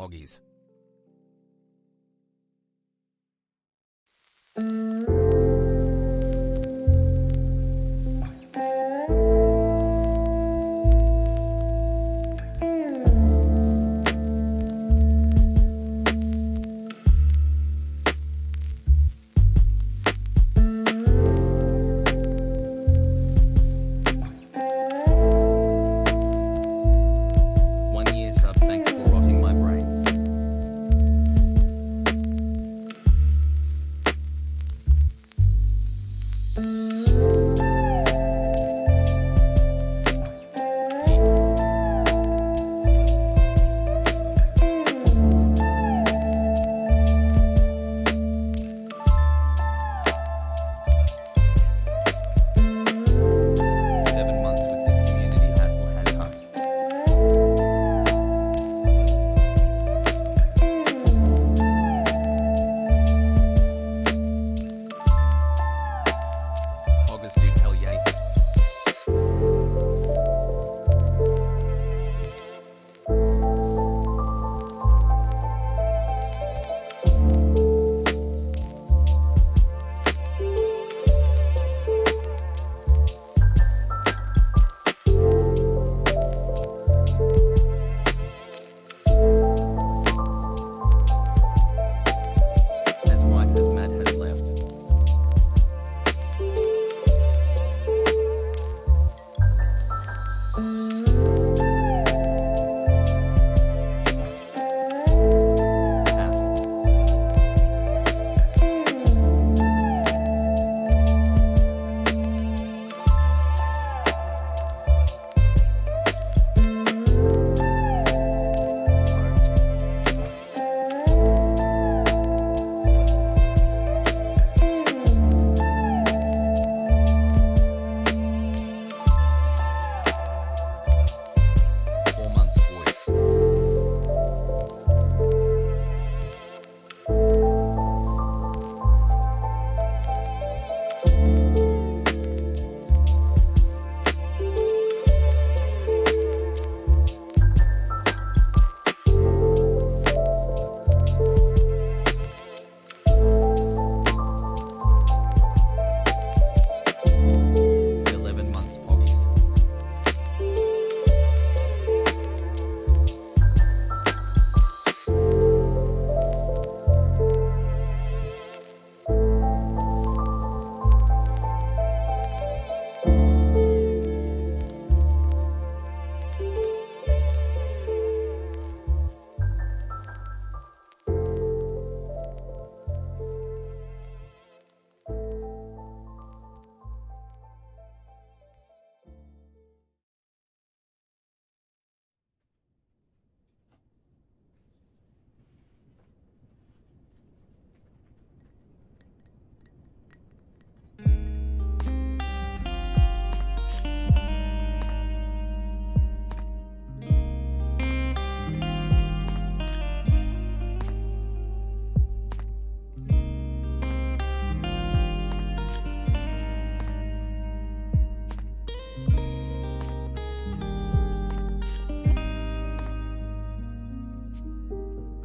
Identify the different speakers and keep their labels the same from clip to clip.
Speaker 1: Poggies.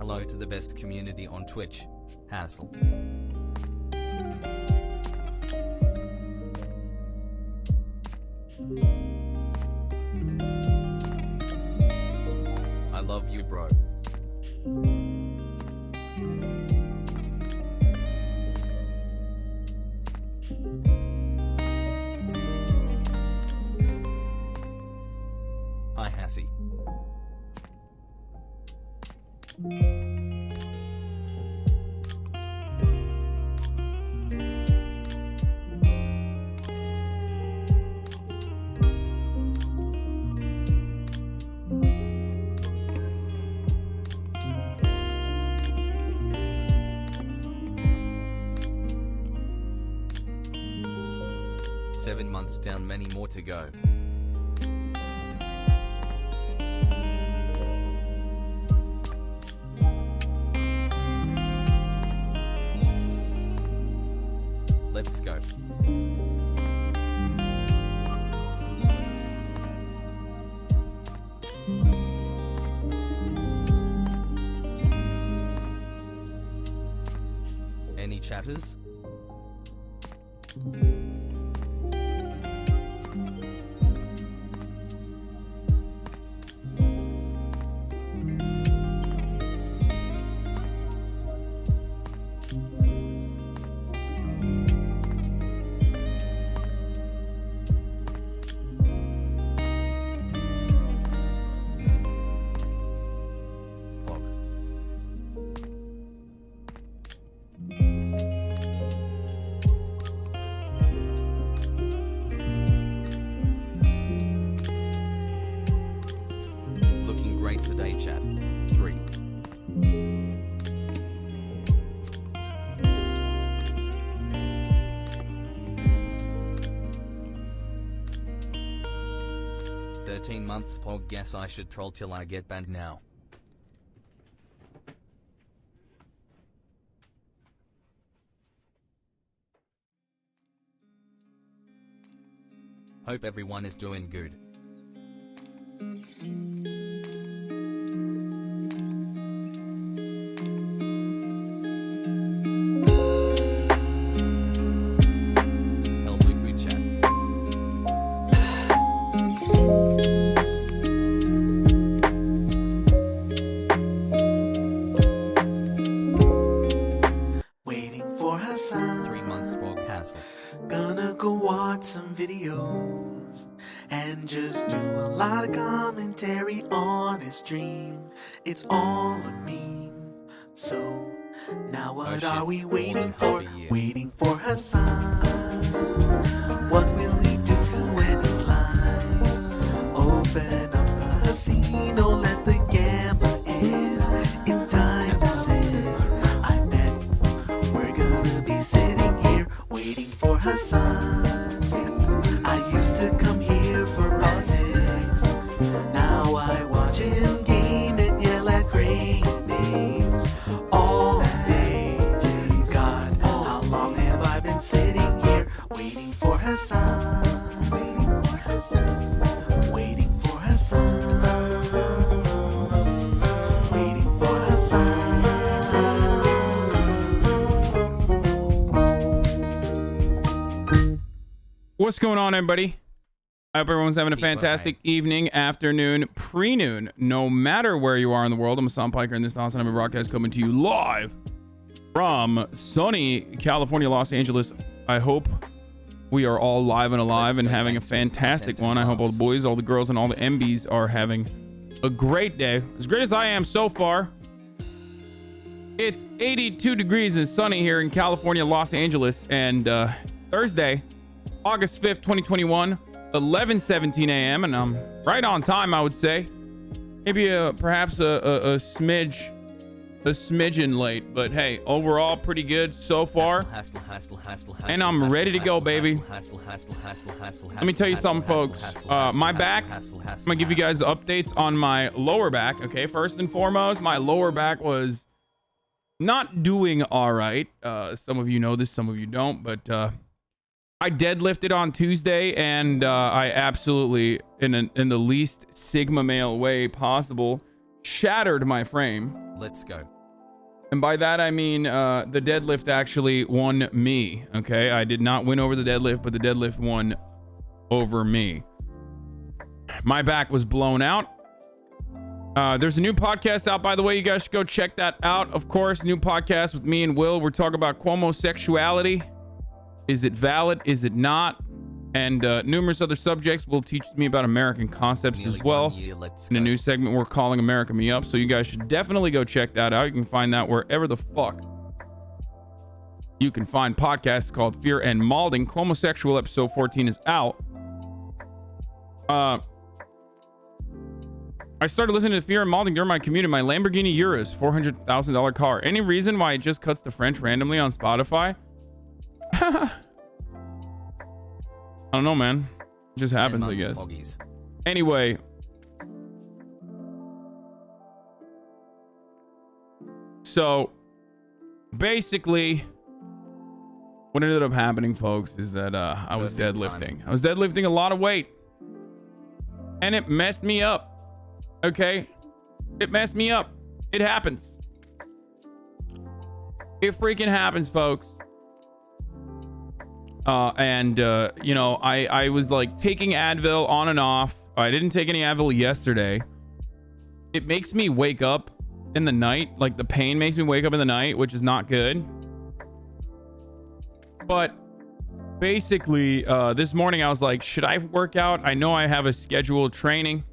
Speaker 1: Hello to the best community on Twitch, Hassel. I love you, bro. Hi, Hassie. Seven months down, many more to go. Let's go. Any chatters? Today chat 3. Months pog. Guess I should troll till I get banned now. Hope everyone is doing good.
Speaker 2: It's all a meme. So now what are we waiting for? Waiting for Hasan. What will he do when he's live? Open up the casino, let the gambler in. It's time to sit. I bet we're gonna be sitting here waiting for Hasan. I used to come here for politics. Now I watch him sitting here waiting for Hasan, waiting for Hasan, waiting for Hasan, waiting for Hasan.
Speaker 3: What's going on, everybody? I hope everyone's having a fantastic evening, afternoon, pre-noon, no matter where you are in the world. I'm Hasan Piker, and this is HasanAbi broadcast coming to you live from sunny California, Los Angeles. I hope we are all live and alive and having a fantastic one. I hope all the boys, all the girls, and all the MBs are having a great day. As great as I am so far. It's 82 degrees and sunny here in California, Los Angeles, and Thursday, August 5th, 2021, 11:17 a.m. and I'm right on time, I would say. Maybe perhaps a smidgen late, but hey, overall pretty good so far. And I'm ready to go, baby. Let me tell you something, folks. My back, I'm gonna give you guys updates on my lower back. Okay, first and foremost, my lower back was not doing all right. Some of you know this, some of you don't, but I deadlifted on Tuesday, and I absolutely, in the least sigma male way possible, shattered my frame.
Speaker 1: Let's go.
Speaker 3: And by that, I mean, the deadlift actually won me. Okay. I did not win over the deadlift, but the deadlift won over me. My back was blown out. There's a new podcast out, by the way. You guys should go check that out. Of course, new podcast with me and Will. We're talking about homosexuality. Is it valid? Is it not? And numerous other subjects will teach me about American concepts as well in a new segment we're calling America Me Up. So you guys should definitely go check that out. You can find that wherever the fuck you can find podcasts called Fear and Malding. Homosexual episode 14 is out. I started listening to Fear and Malding during my commute in my Lamborghini Urus, $400,000 car. Any reason why it just cuts to French randomly on Spotify? I don't know, man. It just happens, I guess. Boggies. Anyway. So, basically, what ended up happening, folks, is that I was deadlifting. I was deadlifting a lot of weight. And it messed me up. Okay? It messed me up. It happens. It freaking happens, folks. You know, I was like taking Advil on and off. I didn't take any Advil yesterday. It makes me wake up in the night. Like the pain makes me wake up in the night, which is not good. But basically, this morning I was like, should I work out? I know I have a scheduled training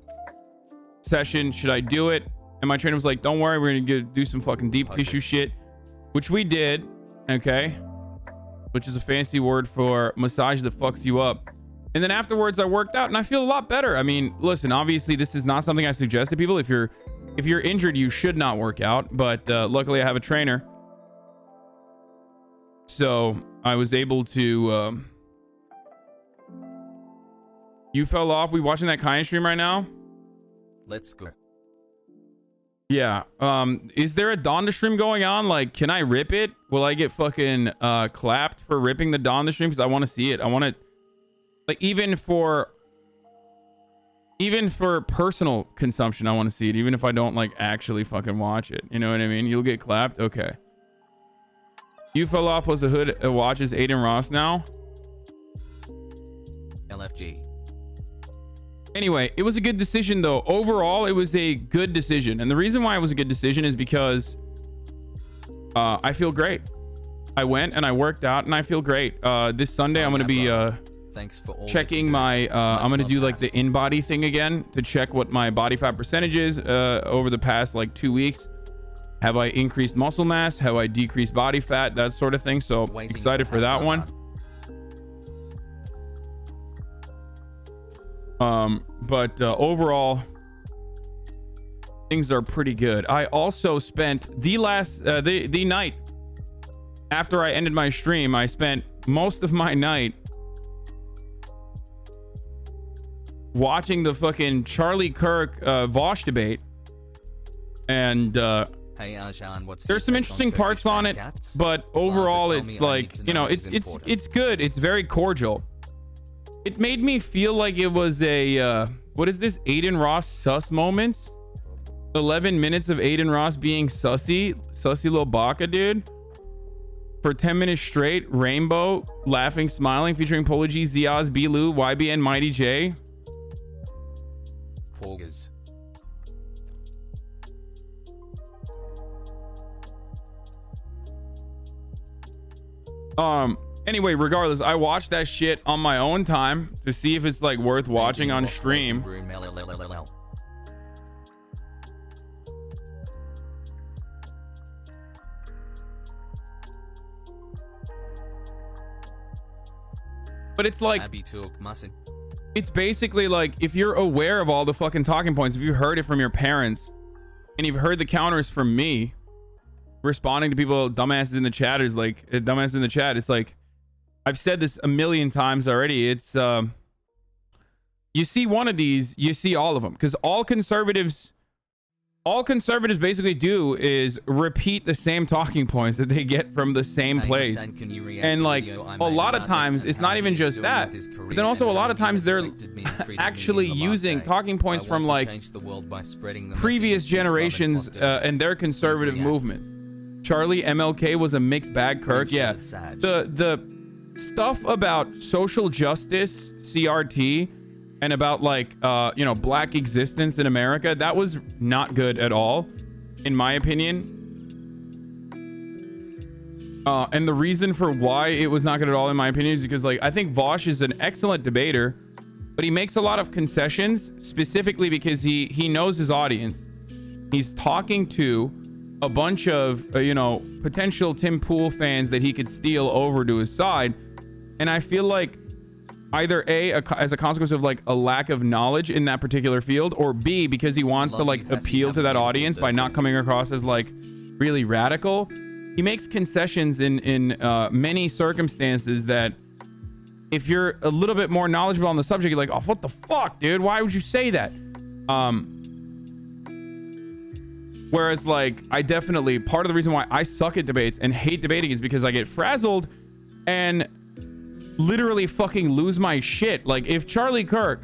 Speaker 3: session. Should I do it? And my trainer was like, don't worry, we're gonna do some fucking deep tissue shit, which we did. Okay. Which is a fancy word for massage that fucks you up. And then afterwards I worked out and I feel a lot better. I mean, listen, obviously this is not something I suggest to people. If you're injured, you should not work out. But luckily I have a trainer. So I was able to... You fell off? We watching that Kanye stream right now?
Speaker 1: Let's go.
Speaker 3: Yeah. Is there a Donda stream going on? Like, can I rip it? Will I get fucking clapped for ripping the Donda stream? Because I want to see it. I want to, like, even for personal consumption, I want to see it. Even if I don't like actually fucking watch it. You know what I mean? You'll get clapped. Okay. You fell off was the hood watches Aiden Ross now.
Speaker 1: LFG.
Speaker 3: Anyway, it was a good decision though. Overall, it was a good decision. And the reason why it was a good decision is because I feel great. I went and I worked out and I feel great. This Sunday, I'm going to be
Speaker 1: Thanks for all
Speaker 3: checking my, I'm going to do like the in-body thing again to check what my body fat percentage is over the past like 2 weeks. Have I increased muscle mass? Have I decreased body fat? That sort of thing. So excited for that one. But overall things are pretty good. I also spent the night after I ended my stream, I spent most of my night watching the fucking Charlie Kirk Vosh debate. And
Speaker 1: hey Hasan, what's
Speaker 3: there's some interesting parts on it, but overall it's like, you know, it's good. It's very cordial. It made me feel like it was a what is this, Aiden Ross sus moments? 11 minutes of Aiden Ross being sussy little baka dude for 10 minutes straight. Rainbow laughing, smiling, featuring Polo G, Ziaz, B-Lou, YBN, Mighty J.
Speaker 1: Foggers.
Speaker 3: Anyway, regardless, I watched that shit on my own time to see if it's like worth watching on stream. But it's like, it's basically like, if you're aware of all the fucking talking points, if you heard it from your parents and you've heard the counters from me responding to people, dumbasses in the chat, is like, dumbasses in the chat, it's like, I've said this a million times already. It's you see one of these, you see all of them, because all conservatives basically do is repeat the same talking points that they get from the same place. And like a lot of times it's not even just that, but then also a lot of times they're actually using talking points from like previous generations and their conservative movements. Charlie MLK was a mixed bag. Kirk, yeah, the stuff about social justice, CRT, and about like you know, black existence in America, that was not good at all, in my opinion. And the reason for why it was not good at all, in my opinion, is because like I think Vosh is an excellent debater, but he makes a lot of concessions, specifically because he knows his audience. He's talking to a bunch of you know, potential Tim Pool fans that he could steal over to his side. And I feel like either as a consequence of like a lack of knowledge in that particular field, or B, because he wants to like appeal to that audience by not coming across as like really radical, he makes concessions in many circumstances that if you're a little bit more knowledgeable on the subject, you're like, oh, what the fuck, dude? Why would you say that? Whereas like, I definitely, part of the reason why I suck at debates and hate debating is because I get frazzled and literally fucking lose my shit. Like if Charlie Kirk,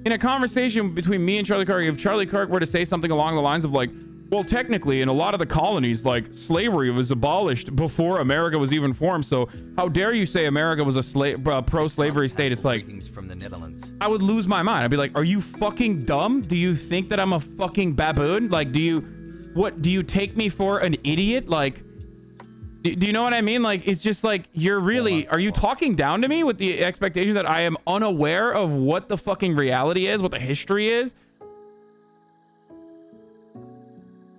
Speaker 3: in a conversation between me and Charlie Kirk, if Charlie Kirk were to say something along the lines of like, Well, technically, in a lot of the colonies, like, slavery was abolished before America was even formed. So how dare you say America was a pro-slavery state? It's like,
Speaker 1: from the Netherlands.
Speaker 3: I would lose my mind. I'd be like, are you fucking dumb? Do you think that I'm a fucking baboon? Like, do you take me for an idiot? Like, do you know what I mean? Like, it's just like, are you talking down to me with the expectation that I am unaware of what the fucking reality is, what the history is?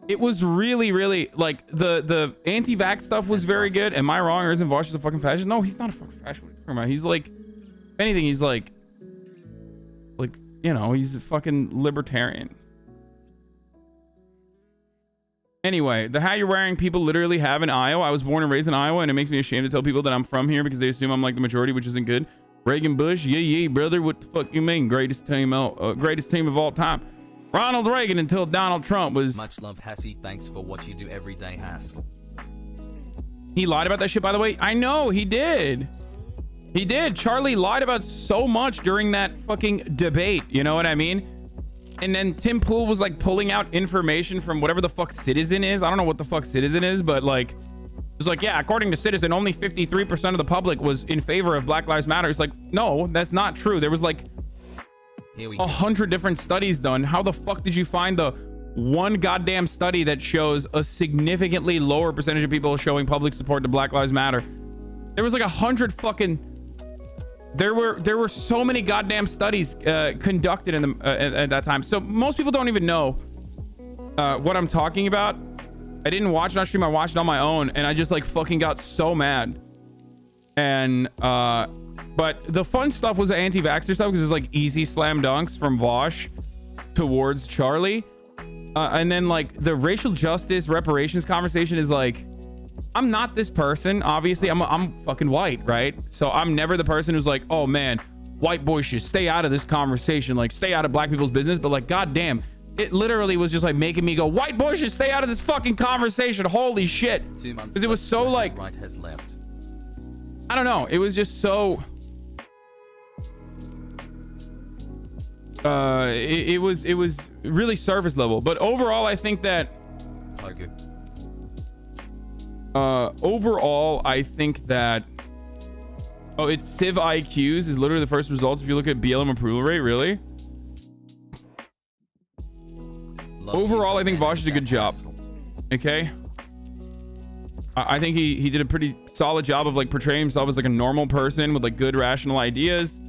Speaker 3: It was really, really, like, the anti-vax stuff was very good. Am I wrong, or isn't Vosh just a fucking fascist? No, he's not a fucking fascist. What are you talking about? He's like, if anything, he's like, you know, he's a fucking libertarian. Anyway, the hat you're wearing, people literally have in Iowa. I was born and raised in Iowa, and it makes me ashamed to tell people that I'm from here because they assume I'm like the majority, which isn't good. Reagan Bush, yeah, brother. What the fuck you mean? Greatest team of all time. Ronald Reagan until Donald Trump was...
Speaker 1: Much love, Hassie. Thanks for what you do every day, Hass.
Speaker 3: He lied about that shit, by the way. I know, he did. He did. Charlie lied about so much during that fucking debate. You know what I mean? And then Tim Pool was like pulling out information from whatever the fuck Citizen is. I don't know what the fuck Citizen is, but like... It was like, yeah, according to Citizen, only 53% of the public was in favor of Black Lives Matter. It's like, no, that's not true. There was like 100 different studies done. How the fuck did you find the one goddamn study that shows a significantly lower percentage of people showing public support to Black Lives Matter? There was like 100 fucking... There were so many goddamn studies conducted in the at that time. So most people don't even know what I'm talking about. I didn't watch it on stream. I watched it on my own, and I just like fucking got so mad. And but the fun stuff was the anti-vaxxer stuff because it's like easy slam dunks from Vosh towards Charlie. And then like the racial justice reparations conversation is like, I'm not this person. Obviously, I'm fucking white, right? So I'm never the person who's like, oh man, white boys should stay out of this conversation, like stay out of black people's business. But like, goddamn, it literally was just like making me go, white boys should stay out of this fucking conversation. Holy shit. Because it was so like,
Speaker 1: right has left.
Speaker 3: I don't know. It was just so... It was really surface level. But overall, I think that...
Speaker 1: Okay.
Speaker 3: Overall, I think that... Oh, it's Civ IQs is literally the first results if you look at BLM approval rate, really? Overall, I think Vosh did a good job. Okay? I think he did a pretty solid job of like portraying himself as like a normal person with like good rational ideas.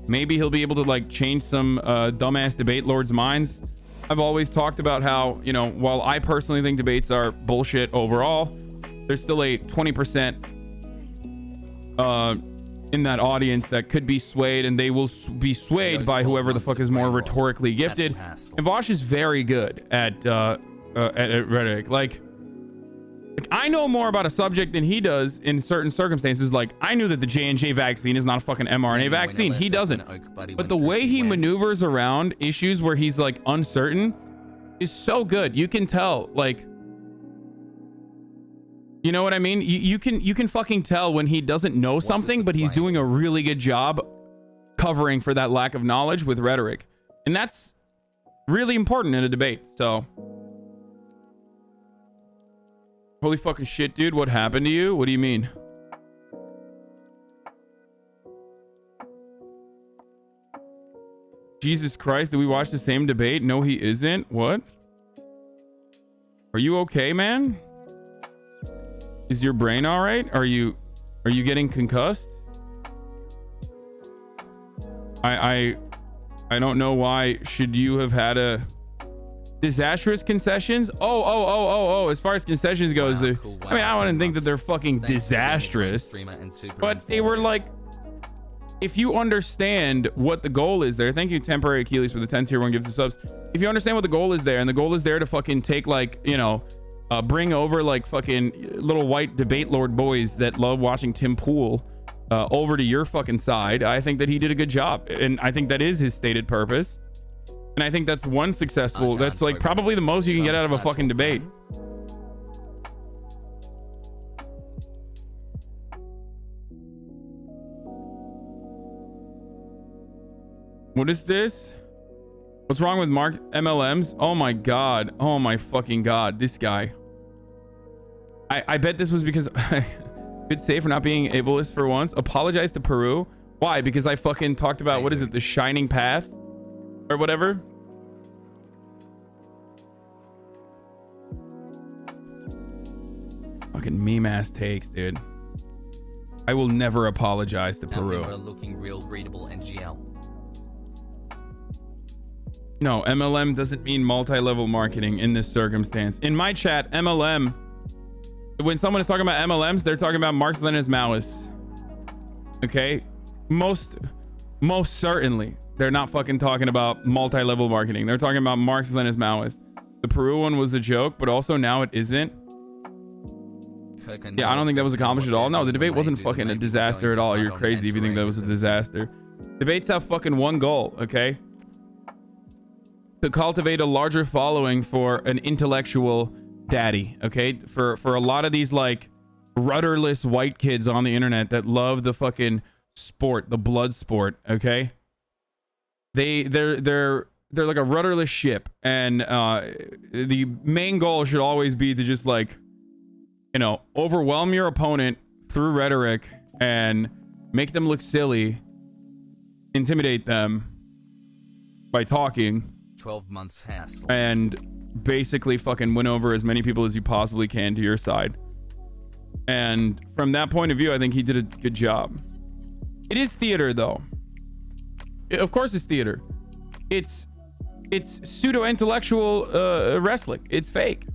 Speaker 3: Maybe he'll be able to like change some dumbass debate lords' minds. I've always talked about how, you know, while I personally think debates are bullshit overall, there's still a 20% in that audience that could be swayed, and they will be swayed by whoever the fuck is more rhetorically gifted. And Vosh is very good at rhetoric. Like I know more about a subject than he does in certain circumstances. Like I knew that the J&J vaccine is not a fucking mRNA vaccine. He doesn't. But the way he maneuvers around issues where he's like uncertain is so good. You can tell, like, you know what I mean? You can fucking tell when he doesn't know something, but he's doing a really good job covering for that lack of knowledge with rhetoric. And that's really important in a debate. So holy fucking shit, dude. What happened to you? What do you mean? Jesus Christ, did we watch the same debate? No, he isn't. What? Are you okay, man? Is your brain all right? Are you getting concussed? I don't know why should you have had a disastrous concessions. Oh, as far as concessions goes, I mean, I wouldn't think that they're fucking disastrous, but they were like, if you understand what the goal is there. Thank you, Temporary Achilles, for the 10 tier 1 gives the subs. If you understand what the goal is there, and the goal is there to fucking take, like, you know, bring over like fucking little white debate lord boys that love watching Tim Pool over to your fucking side, I think that he did a good job, and I think that is his stated purpose. And I think that's one successful, that's like probably the most you can get out of a fucking debate. What is this? What's wrong with Mark MLMs? Oh my god. Oh my fucking god. This guy. I bet this was because good save for not being ableist for once. Apologize to Peru. Why? Because I fucking talked about, what is it, the shining path or whatever. Fucking meme ass takes, dude. I will never apologize to Peru.
Speaker 1: Looking real readable NGL.
Speaker 3: No, MLM doesn't mean multi-level marketing in this circumstance. In my chat, MLM, when someone is talking about MLMs, they're talking about Marxist-Leninist Maoists. Okay? Most certainly, they're not fucking talking about multi-level marketing. They're talking about Marxist-Leninist Maoists. The Peru one was a joke, but also now it isn't. Yeah, I don't think that was accomplished at all. No, the debate wasn't fucking a disaster at all. You're crazy if you think that was a disaster. Debates have fucking one goal, okay? To cultivate a larger following for an intellectual daddy, okay? For a lot of these like rudderless white kids on the internet that love the fucking sport, the blood sport, okay? They're like a rudderless ship, and the main goal should always be to just like, you know, overwhelm your opponent through rhetoric and make them look silly, intimidate them by talking.
Speaker 1: 12 months hassle.
Speaker 3: And basically fucking win over as many people as you possibly can to your side. And from that point of view, I think he did a good job. It is theater, though. Of course it's theater. It's pseudo-intellectual wrestling. It's fake.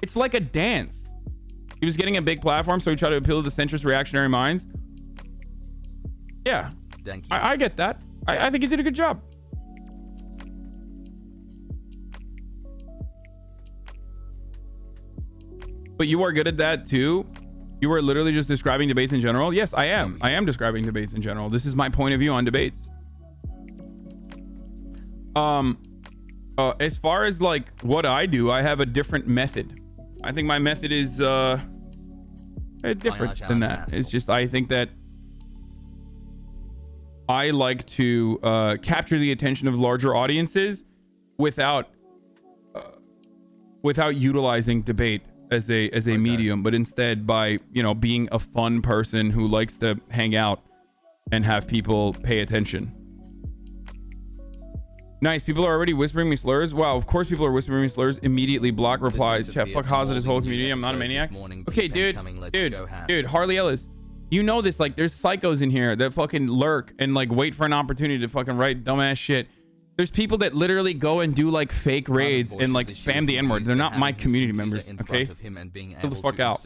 Speaker 3: It's like a dance. He was getting a big platform, so he tried to appeal to the centrist reactionary minds. Yeah. I get that. I think he did a good job. But you are good at that too. You are literally just describing debates in general. Yes, I am. I am describing debates in general. This is my point of view on debates. As far as like what I do, I have a different method. I think my method is different than that. It's just, I think that I like to capture the attention of larger audiences without utilizing debate as a medium, but instead by, you know, being a fun person who likes to hang out and have people pay attention. Nice. People are already whispering me slurs. Wow, of course people are whispering me slurs. Immediately block replies. Chat, fuck Hasan, his whole community. I'm not a maniac. Okay, dude, Harley Ellis, you know this, like, there's psychos in here that fucking lurk and like wait for an opportunity to fucking write dumbass shit. There's people that literally go and do like fake raids and like spam the N-words. They're not my community members, okay? Chill the fuck out.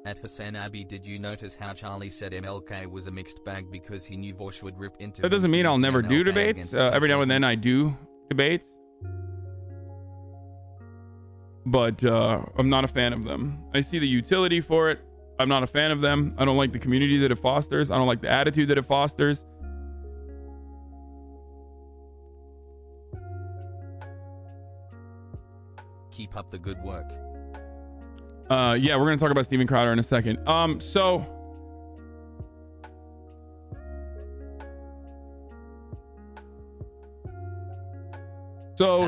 Speaker 1: At HasanAbi, did you notice how Charlie said MLK was a mixed bag because he knew Vosh would rip into
Speaker 3: That doesn't mean I'll never do debates. Every now and then I do debates. But I'm not a fan of them. I see the utility for it. I'm not a fan of them. I don't like the community that it fosters. I don't like the attitude that it fosters.
Speaker 1: Keep up the good work.
Speaker 3: Yeah, we're gonna talk about Steven Crowder in a second. So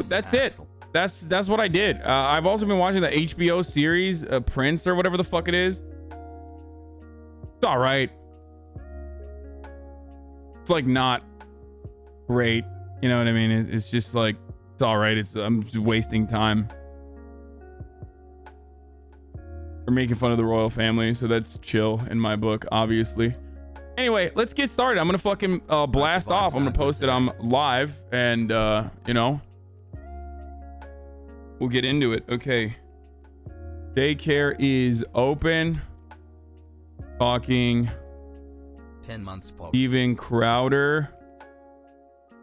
Speaker 3: that's it. That's what I did. I've also been watching the HBO series Prince or whatever the fuck it is. It's all right. It's like not great, you know what I mean? It's just like, it's all right. I'm just wasting time. We're making fun of the royal family, so that's chill in my book, obviously. Anyway, let's get started. I'm gonna fucking blast off. I'm gonna post it on live, and you know, we'll get into it. Okay. Daycare is open. Talking
Speaker 1: 10 months pop.
Speaker 3: Steven Crowder.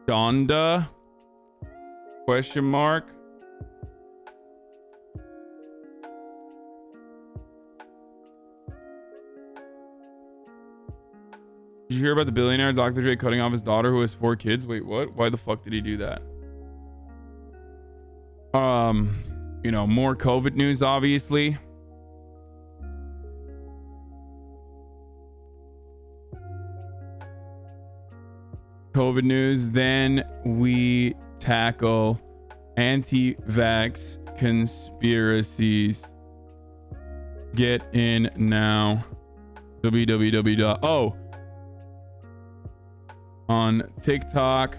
Speaker 3: Donda? Question mark. Did you hear about the billionaire Dr. Dre cutting off his daughter who has 4 kids? Wait, what? Why the fuck did he do that? You know, more COVID news, obviously. COVID news. Then we tackle anti-vax conspiracies. Get in now. www. Oh, on TikTok,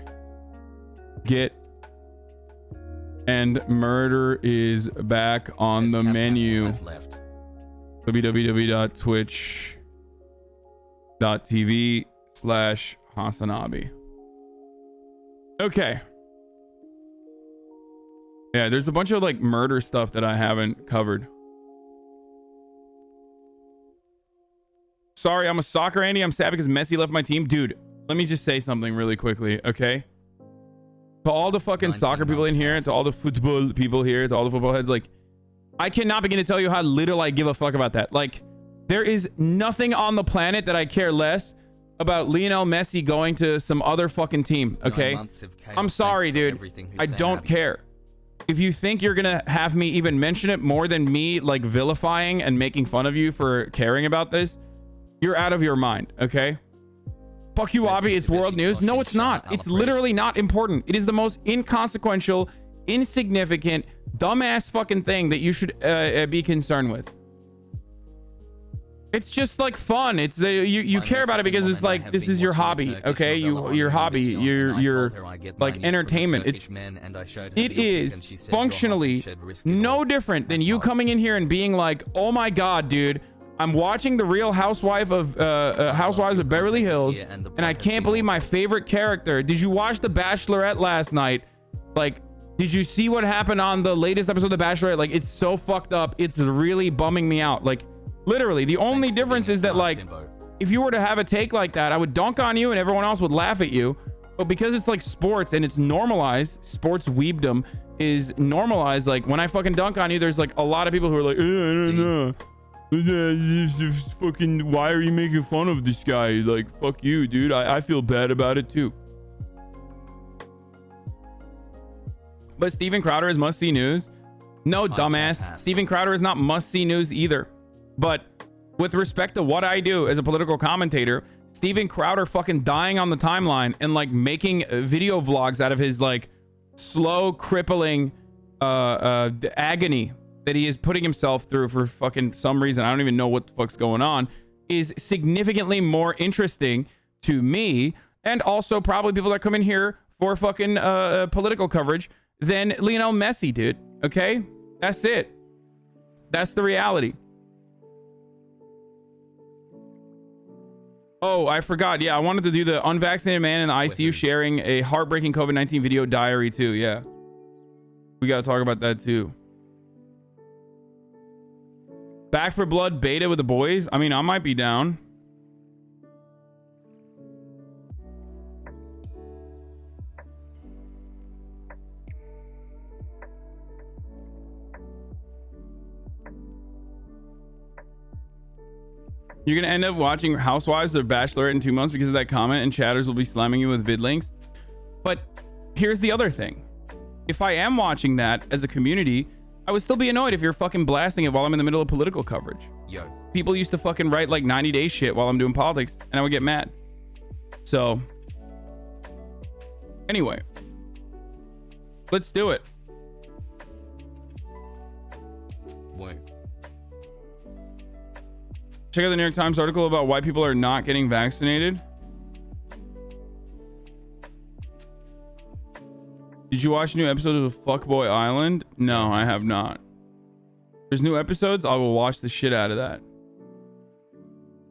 Speaker 3: get and murder is back on the menu. www.twitch.tv/HasanAbi. Okay. Yeah, there's a bunch of like murder stuff that I haven't covered. Sorry, I'm a soccer Andy. I'm sad because Messi left my team. Dude, let me just say something really quickly, okay? To all the fucking soccer people in here, to all the football people here, to all the football heads, like, I cannot begin to tell you how little I give a fuck about that. Like, there is nothing on the planet that I care less about Lionel Messi going to some other fucking team, okay? I'm sorry, dude. I don't care. If you think you're gonna have me even mention it more than me, like, vilifying and making fun of you for caring about this, you're out of your mind, okay? Fuck you, Abi. It's world news. No, it's not. It's literally not important. It is the most inconsequential, insignificant, dumbass fucking thing that you should be concerned with. It's just like fun. It's you care about it because it's like this is your hobby, okay? Your hobby, your like entertainment. It is functionally no different than you coming in here and being like, oh my god, dude, I'm watching the Real Housewives of Beverly Hills, and I can't believe my favorite character. Did you watch The Bachelorette last night? Like, did you see what happened on the latest episode of The Bachelorette? Like, it's so fucked up. It's really bumming me out. Like, literally, the only difference is that, like, if you were to have a take like that, I would dunk on you and everyone else would laugh at you. But because it's like sports and it's normalized, sports weebdom is normalized. Like, when I fucking dunk on you, there's like a lot of people who are like, I don't know. Fucking, why are you making fun of this guy? Like, fuck you, dude. I feel bad about it too. But Steven Crowder is must-see news. No, dumbass. Steven Crowder is not must-see news either. But with respect to what I do as a political commentator, Steven Crowder fucking dying on the timeline and like making video vlogs out of his like slow, crippling agony that he is putting himself through for fucking some reason. I don't even know what the fuck's going on, is significantly more interesting to me, and also probably people that come in here for fucking political coverage, than Lionel Messi, dude. Okay? That's it. That's the reality. Oh, I forgot. Yeah, I wanted to do the unvaccinated man in the ICU sharing a heartbreaking COVID-19 video diary too. Yeah. We got to talk about that too. Back for Blood beta with the boys. I mean, I might be down. You're going to end up watching Housewives or Bachelorette in 2 months because of that comment, and chatters will be slamming you with vid links. But here's the other thing. If I am watching that as a community, I would still be annoyed if you're fucking blasting it while I'm in the middle of political coverage. Yo. People used to fucking write like 90-day shit while I'm doing politics, and I would get mad. So, anyway, let's do it. Wait. Check out the New York Times article about why people are not getting vaccinated. Did you watch new episodes of Fuckboy Island? No, I have not. There's new episodes. I will watch the shit out of that.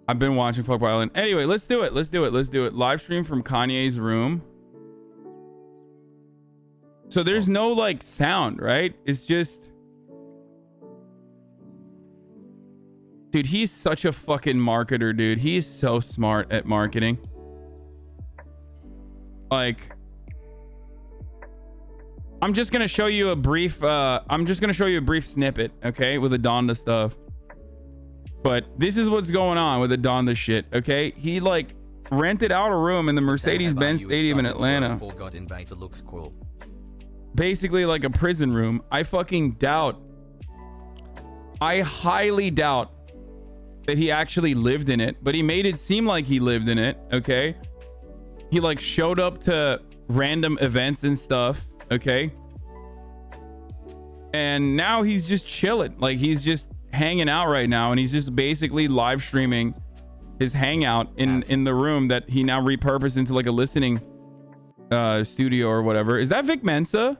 Speaker 3: I've been watching Fuckboy Island. Anyway, let's do it. Let's do it. Let's do it. Live stream from Kanye's room. So there's no like sound, right? It's just... Dude, he's such a fucking marketer, dude. He's so smart at marketing. Like... I'm just gonna show you a brief snippet, okay, with the Donda stuff. But this is what's going on with the Donda shit, okay? He like rented out a room in the Mercedes-Benz Stadium in Atlanta. Looks cool. Basically like a prison room. I highly doubt that he actually lived in it, but he made it seem like he lived in it, okay? he like showed up to random events and stuff, okay? And now he's just chilling. Like he's just hanging out right now, and he's just basically live streaming his hangout in the room that he now repurposed into like a listening studio or whatever. Is that Vic Mensa?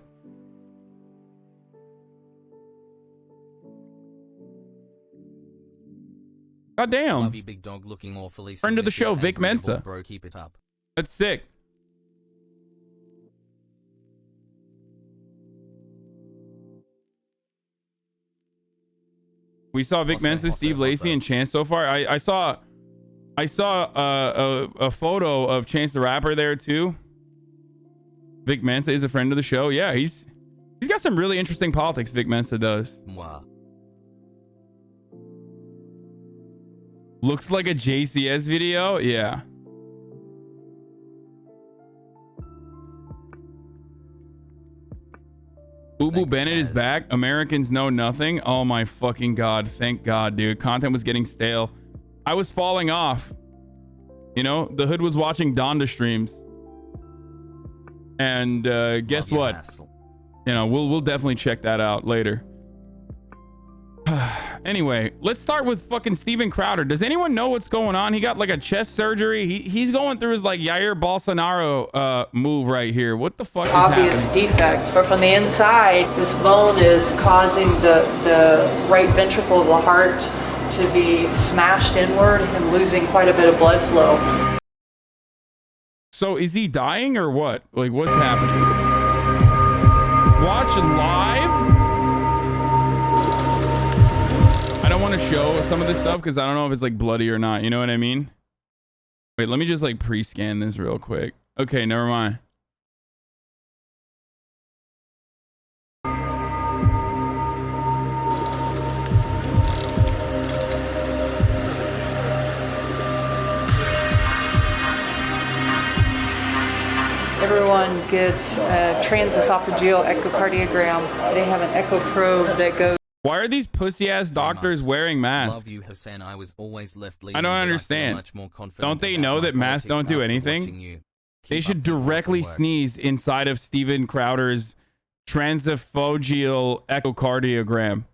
Speaker 3: God damn.
Speaker 1: Love you, big dog, looking awfully
Speaker 3: Friend of the show, Vic Mensa.
Speaker 1: Bro, keep it up.
Speaker 3: That's sick. We saw Vic Mensa, Steve Lacy, and Chance so far. I saw a photo of Chance the Rapper there too. Vic Mensa is a friend of the show. Yeah, he's got some really interesting politics. Vic Mensa does.
Speaker 1: Wow.
Speaker 3: Looks like a JCS video. Yeah. Ubu Bennett is back. Americans know nothing. Oh my fucking god. Thank god, dude. Content was getting stale. I was falling off. You know, the hood was watching Donda streams. And guess what?
Speaker 1: Hassle.
Speaker 3: You know, we'll definitely check that out later. Anyway, let's start with fucking Steven Crowder. Does anyone know what's going on? He got like a chest surgery. He's going through his like Jair Bolsonaro move right here. What the fuck is happening?
Speaker 4: Obvious defect, but from the inside, this bone is causing the right ventricle of the heart to be smashed inward and losing quite a bit of blood flow.
Speaker 3: So is he dying or what? Like, what's happening? Watch live? I don't want to show some of this stuff because I don't know if it's like bloody or not. You know what I mean? Wait, let me just like pre-scan this real quick. Okay, never mind.
Speaker 4: Everyone gets a transesophageal echocardiogram. They have an echo probe that goes.
Speaker 3: Why are these pussy-ass doctors wearing masks?
Speaker 1: Love you, Hasan. I was always left-leaning.
Speaker 3: I don't understand. Don't they know that masks don't do anything? They should directly sneeze inside of Steven Crowder's transesophageal echocardiogram.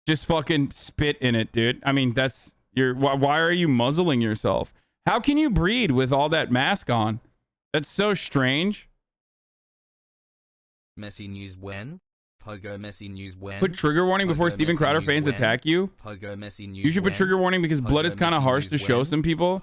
Speaker 3: Just fucking spit in it, dude. I mean, that's your. Why are you muzzling yourself? How can you breathe with all that mask on? That's so strange.
Speaker 1: Messy news when? Pogo messy news when?
Speaker 3: Put trigger warning before Steven Crowder fans attack you.
Speaker 1: Pogo messy news.
Speaker 3: You should put trigger warning because blood is kind of harsh to show some people.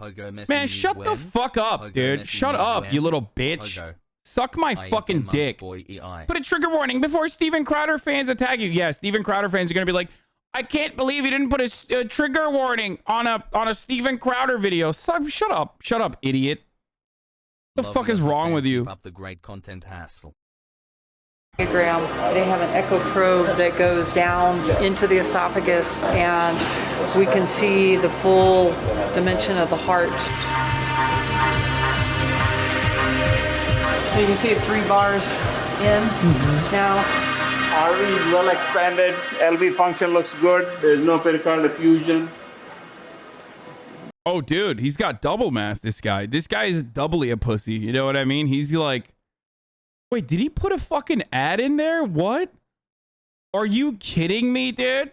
Speaker 3: Man, shut the fuck up, dude. Shut up, you little bitch. Suck my fucking dick. Put a trigger warning before Steven Crowder fans attack you. Yeah, Steven Crowder fans are gonna be like, I can't believe he didn't put a trigger warning on a Steven Crowder video. Shut up, idiot. What the fuck is wrong with you?
Speaker 1: Up the great content hassle.
Speaker 4: They have an echo probe that goes down into the esophagus, and we can see the full dimension of the heart. So you can see it 3 bars in now.
Speaker 5: RV is well expanded. LV function looks good. There's no pericardial effusion.
Speaker 3: Oh, dude, he's got double mass, this guy. This guy is doubly a pussy. You know what I mean? He's like... Wait, did he put a fucking ad in there? What? Are you kidding me, dude?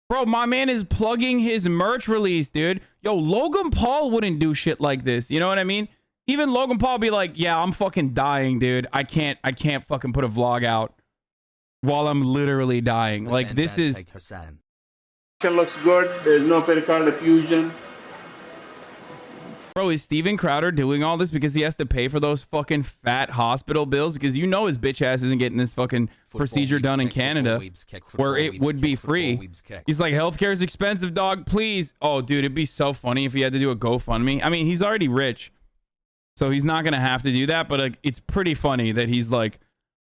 Speaker 3: Bro, my man is plugging his merch release, dude. Yo, Logan Paul wouldn't do shit like this. You know what I mean? Even Logan Paul be like, yeah, I'm fucking dying, dude. I can't fucking put a vlog out while I'm literally dying. Like, this is...
Speaker 5: Looks good. There's no pericardial effusion.
Speaker 3: Bro, is Steven Crowder doing all this because he has to pay for those fucking fat hospital bills? Because you know his bitch ass isn't getting this fucking procedure done in Canada where it would be free. He's like, healthcare is expensive, dog. Please. Oh, dude, it'd be so funny if he had to do a GoFundMe. I mean, he's already rich, so he's not going to have to do that. But it's pretty funny that he's like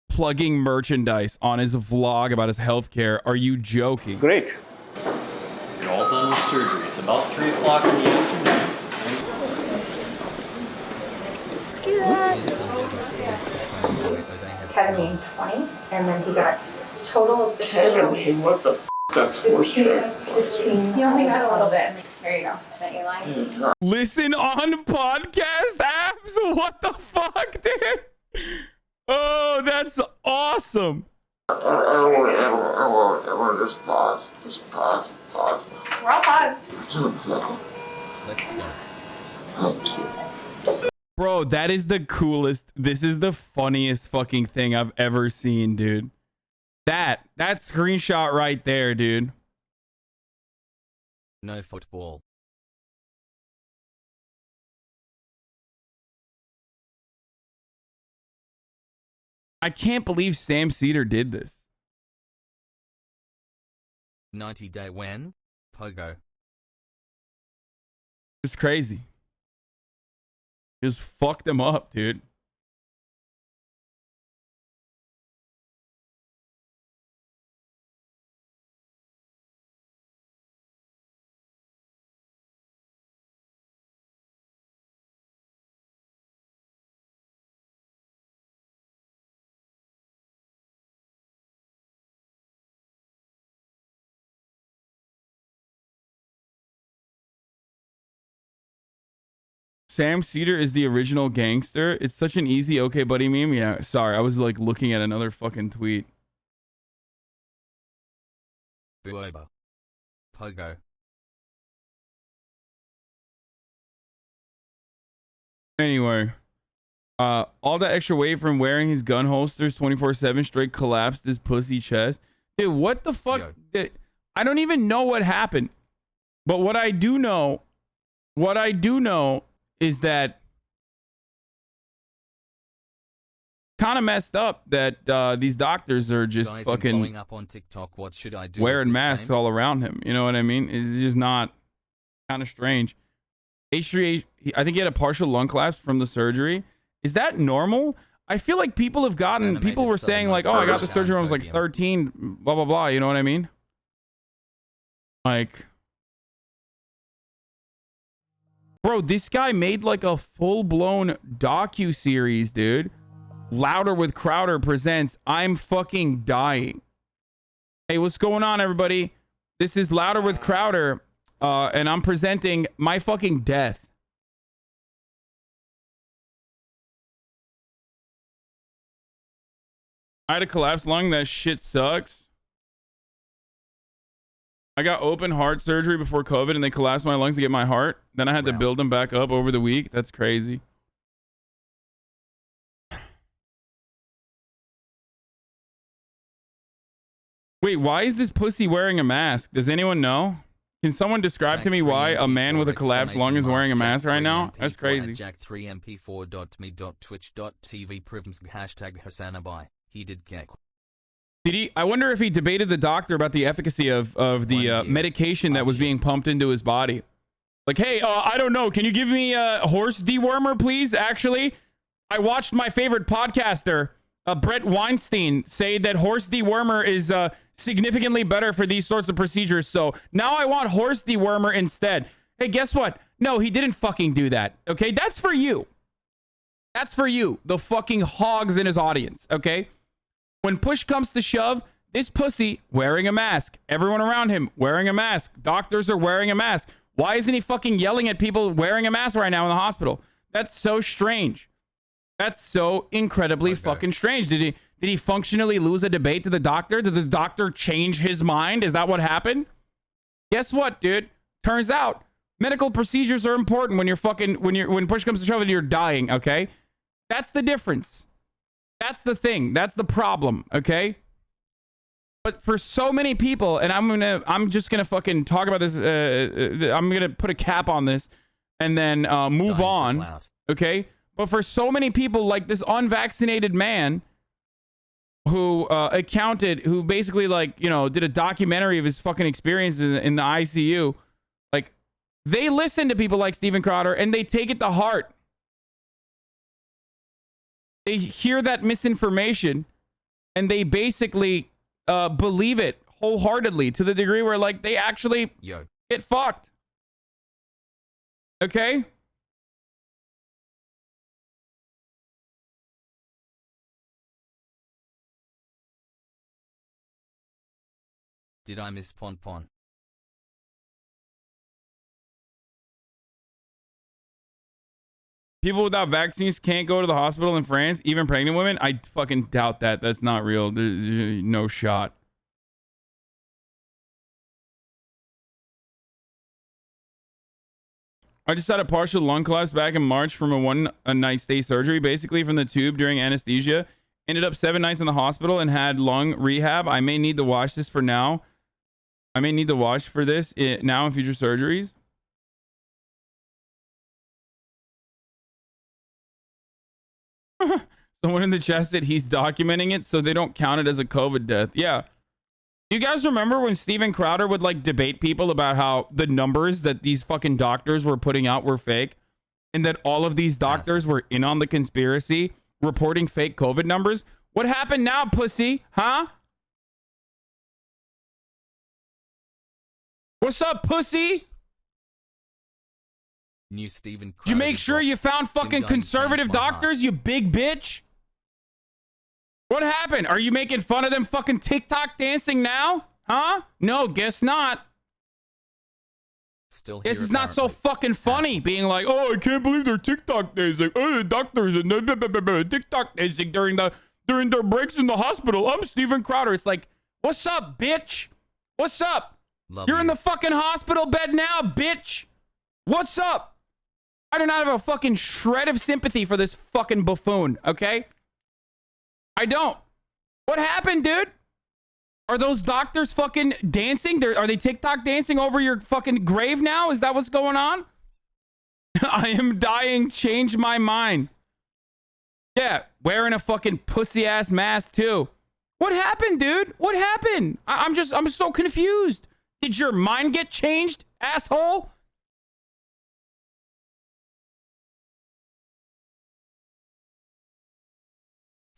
Speaker 3: plugging merchandise on his vlog about his healthcare. Are you joking?
Speaker 5: Great.
Speaker 6: You're all done with surgery. It's about 3 o'clock in the afternoon.
Speaker 7: Ketamine 20, and then he got total.
Speaker 5: Ketamine, what the f?
Speaker 7: That's horse track.
Speaker 8: 15. You only got a little bit. There you go. That you like.
Speaker 3: Listen on podcast apps? What the fuck, dude? Oh, that's awesome.
Speaker 7: Everyone just pause. Just pause. Pause.
Speaker 8: We're all paused.
Speaker 7: 2 seconds.
Speaker 1: Let's go.
Speaker 7: Thank you.
Speaker 3: Bro, that is the coolest. This is the funniest fucking thing I've ever seen, dude. That screenshot right there, dude.
Speaker 1: No football.
Speaker 3: I can't believe Sam Cedar did this.
Speaker 1: 90-day when? Pogo.
Speaker 3: It's crazy. Just fucked him up, dude. Sam Cedar is the original gangster. It's such an easy okay buddy meme. Yeah, sorry. I was like looking at another fucking tweet.
Speaker 1: Booba. Pogo.
Speaker 3: Anyway, all that extra weight from wearing his gun holsters 24/7 straight collapsed his pussy chest. Dude, what the fuck? I don't even know what happened. But what I do know is that kind of messed up that these doctors are just
Speaker 1: Guys,
Speaker 3: fucking
Speaker 1: I'm blowing up on TikTok. What should I do?
Speaker 3: wearing masks all around him. You know what I mean? It's just not kind of strange. H3, I think he had a partial lung collapse from the surgery. Is that normal? I feel like people have gotten, people were saying like, oh, I got the surgery when I was like 13, blah, blah, blah. You know what I mean? Like, bro, this guy made like a full-blown docu-series, dude. Louder with Crowder presents I'm Fucking Dying. Hey, what's going on, everybody? This is Louder with Crowder, and I'm presenting My Fucking Death. I had a collapsed lung. That shit sucks. I got open heart surgery before COVID, and they collapsed my lungs to get my heart. Then I had to build them back up over the week. That's crazy. Wait, why is this pussy wearing a mask? Does anyone know? Can someone describe to me why a man with a collapsed lung is wearing a mask right now? That's crazy.
Speaker 1: Jack3mp4.me.twitch.tv prims hashtag HasanAbi. He did get.
Speaker 3: Did he? I wonder if he debated the doctor about the efficacy of the medication that was being pumped into his body. Like, hey, I don't know. Can you give me a horse dewormer, please? Actually, I watched my favorite podcaster, Brett Weinstein, say that horse dewormer is significantly better for these sorts of procedures. So now I want horse dewormer instead. Hey, guess what? No, he didn't fucking do that. Okay, that's for you. That's for you, the fucking hogs in his audience. Okay. When push comes to shove, this pussy wearing a mask. Everyone around him wearing a mask. Doctors are wearing a mask. Why isn't he fucking yelling at people wearing a mask right now in the hospital? That's so strange. That's so incredibly fucking strange. Did he functionally lose a debate to the doctor? Did the doctor change his mind? Is that what happened? Guess what, dude? Turns out medical procedures are important when when push comes to shove and you're dying, okay? That's the difference. That's the thing. That's the problem, okay? But for so many people, and I'm just gonna fucking talk about this. I'm gonna put a cap on this, and then move on, okay? But for so many people, like this unvaccinated man, who who basically did a documentary of his fucking experiences in the ICU, like they listen to people like Steven Crowder and they take it to heart. They hear that misinformation and they basically believe it wholeheartedly to the degree where like they actually get fucked. Okay?
Speaker 1: Did I miss Pon Pon?
Speaker 3: People without vaccines can't go to the hospital in France, even pregnant women? I fucking doubt that. That's not real. There's no shot. I just had a partial lung collapse back in March from a one-night stay surgery, basically from the tube during anesthesia. Ended up 7 nights in the hospital and had lung rehab. I may need to watch this for now. I may need to watch for this now in future surgeries. Someone in the chat said he's documenting it so they don't count it as a COVID death. Yeah. Do you guys remember when Steven Crowder would like debate people about how the numbers that these fucking doctors were putting out were fake and that all of these doctors were in on the conspiracy reporting fake COVID numbers? What happened now, pussy? Huh? What's up, pussy?
Speaker 1: New Steven
Speaker 3: Did you make sure you found fucking conservative doctors, you big bitch? What happened? Are you making fun of them fucking TikTok dancing now? Huh? No, guess not.
Speaker 1: Still
Speaker 3: Guess it's not so fucking funny being like, oh, I can't believe they're TikTok dancing. Oh, the doctors and TikTok dancing during their breaks in the hospital. I'm Steven Crowder. It's like, what's up, bitch? What's up? You're in the fucking hospital bed now, bitch. What's up? I do not have a fucking shred of sympathy for this fucking buffoon, okay? I don't. What happened, dude? Are those doctors fucking dancing? Are they TikTok dancing over your fucking grave now? Is that what's going on? I am dying. Change my mind. Yeah, wearing a fucking pussy-ass mask, too. What happened, dude? What happened? I'm so confused. Did your mind get changed, asshole?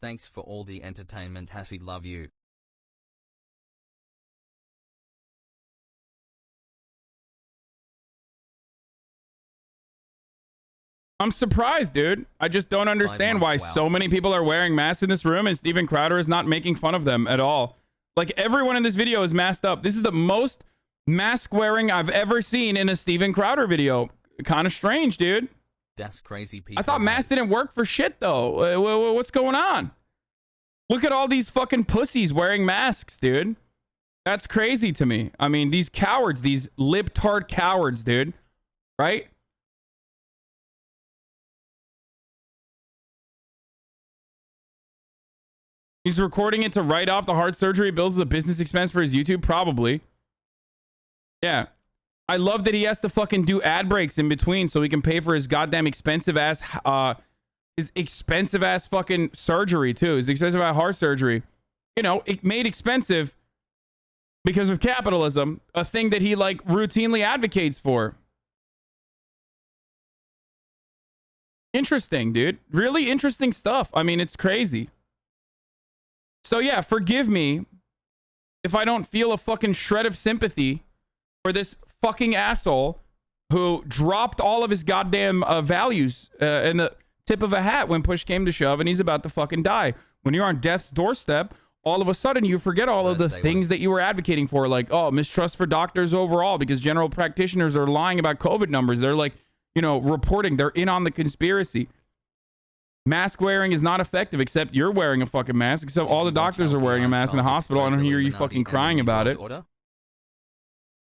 Speaker 1: Thanks for all the entertainment, Hassie. Love you.
Speaker 3: I'm surprised, dude. I just don't understand why so many people are wearing masks in this room and Steven Crowder is not making fun of them at all. Like, everyone in this video is masked up. This is the most mask wearing I've ever seen in a Steven Crowder video. Kind of strange, dude.
Speaker 1: That's crazy people.
Speaker 3: I thought masks didn't work for shit, though. What's going on? Look at all these fucking pussies wearing masks, dude. That's crazy to me. I mean, these cowards, these libtard cowards, dude. Right? He's recording it to write off the heart surgery bills as a business expense for his YouTube? Probably. Yeah. I love that he has to fucking do ad breaks in between so he can pay for his goddamn expensive ass fucking surgery too. His expensive ass heart surgery. You know, it made expensive because of capitalism, a thing that he like routinely advocates for. Interesting, dude. Really interesting stuff. I mean, it's crazy. So yeah, forgive me if I don't feel a fucking shred of sympathy for this fucking asshole who dropped all of his goddamn values in the tip of a hat when push came to shove and he's about to fucking die. When you're on death's doorstep, all of a sudden you forget all of the things that you were advocating for, like, oh, mistrust for doctors overall because general practitioners are lying about COVID numbers. They're like, you know, reporting. They're in on the conspiracy. Mask wearing is not effective, except you're wearing a fucking mask, except all the doctors are wearing a mask in the hospital. I don't hear you fucking crying about it.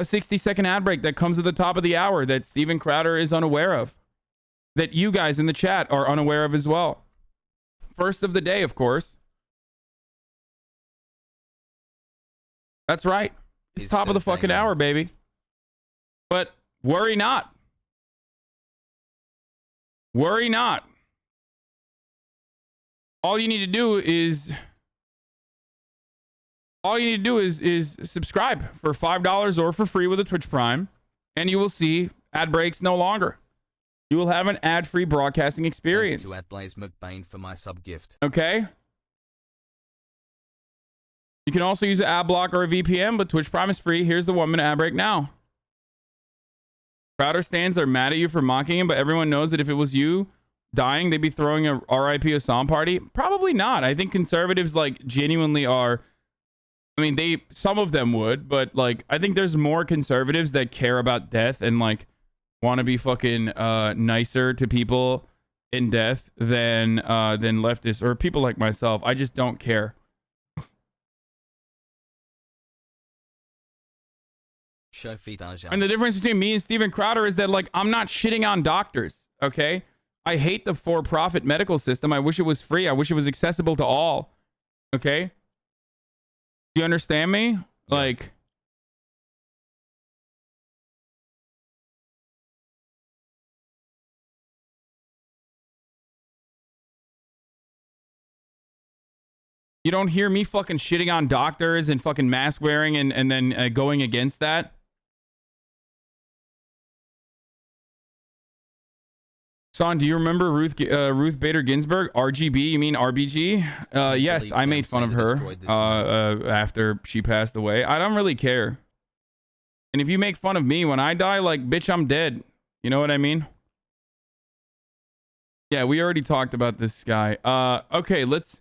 Speaker 3: A 60-second ad break that comes at the top of the hour that Steven Crowder is unaware of. That you guys in the chat are unaware of as well. First of the day, of course. That's right. It's top of the fucking hour, baby. But worry not. Worry not. All you need to do is subscribe for $5 or for free with a Twitch Prime, and you will see ad breaks no longer. You will have an ad-free broadcasting experience.
Speaker 1: Thanks to @Blaze McBain for my sub gift.
Speaker 3: Okay. You can also use an ad block or a VPN, but Twitch Prime is free. Here's the 1-minute ad break now. Crowder stands are mad at you for mocking him, but everyone knows that if it was you dying, they'd be throwing a RIP Hasan party. Probably not. I think conservatives like genuinely are I mean, some of them would, but like, I think there's more conservatives that care about death and like want to be fucking nicer to people in death than leftists or people like myself. I just don't care. And the difference between me and Steven Crowder is that like I'm not shitting on doctors, okay? I hate the for-profit medical system. I wish it was free. I wish it was accessible to all. Okay? You understand me? Yeah. Like, you don't hear me fucking shitting on doctors and fucking mask wearing and then going against that. Son, do you remember Ruth Bader Ginsburg? RGB, you mean RBG? Yes, I made fun of her after she passed away. I don't really care. And if you make fun of me when I die, like, bitch, I'm dead. You know what I mean? Yeah, we already talked about this guy. Okay, let's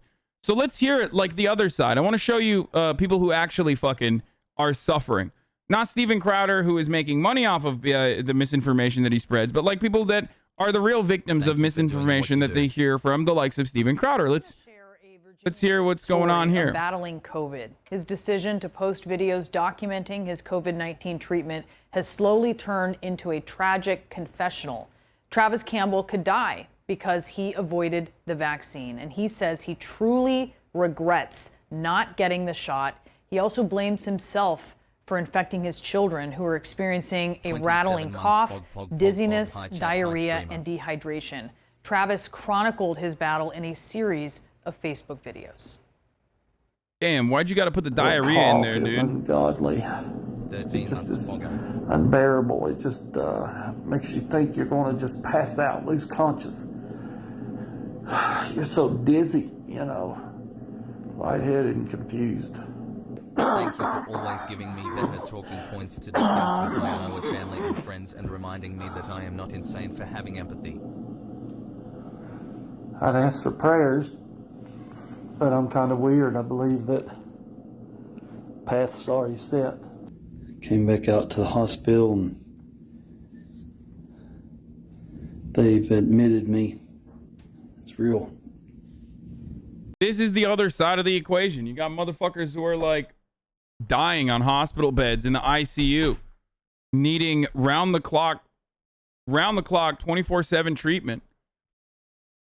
Speaker 3: hear it like the other side. I want to show you people who actually fucking are suffering. Not Steven Crowder, who is making money off of the misinformation that he spreads, but like people that are the real victims of misinformation that they hear from the likes of Steven Crowder. Let's hear what's going on here.
Speaker 9: Battling COVID. His decision to post videos documenting his COVID-19 treatment has slowly turned into a tragic confessional. Travis Campbell could die because he avoided the vaccine, and he says he truly regrets not getting the shot. He also blames himself for infecting his children, who are experiencing a rattling cough, dizziness, diarrhea, and dehydration. Travis chronicled his battle in a series of Facebook videos.
Speaker 3: Damn, why'd you got to put the diarrhea in there, dude?
Speaker 10: Ungodly. It's just unbearable. It just makes you think you're going to just pass out, lose conscious. You're so dizzy, you know, lightheaded and confused.
Speaker 1: Thank you for always giving me better talking points to discuss with my IOYO family and friends and reminding me that I am not insane for having empathy.
Speaker 10: I'd ask for prayers, but I'm kind of weird. I believe that path's already set. Came back out to the hospital and they've admitted me. It's real.
Speaker 3: This is the other side of the equation. You got motherfuckers who are like dying on hospital beds in the ICU, needing round the clock 24/7 treatment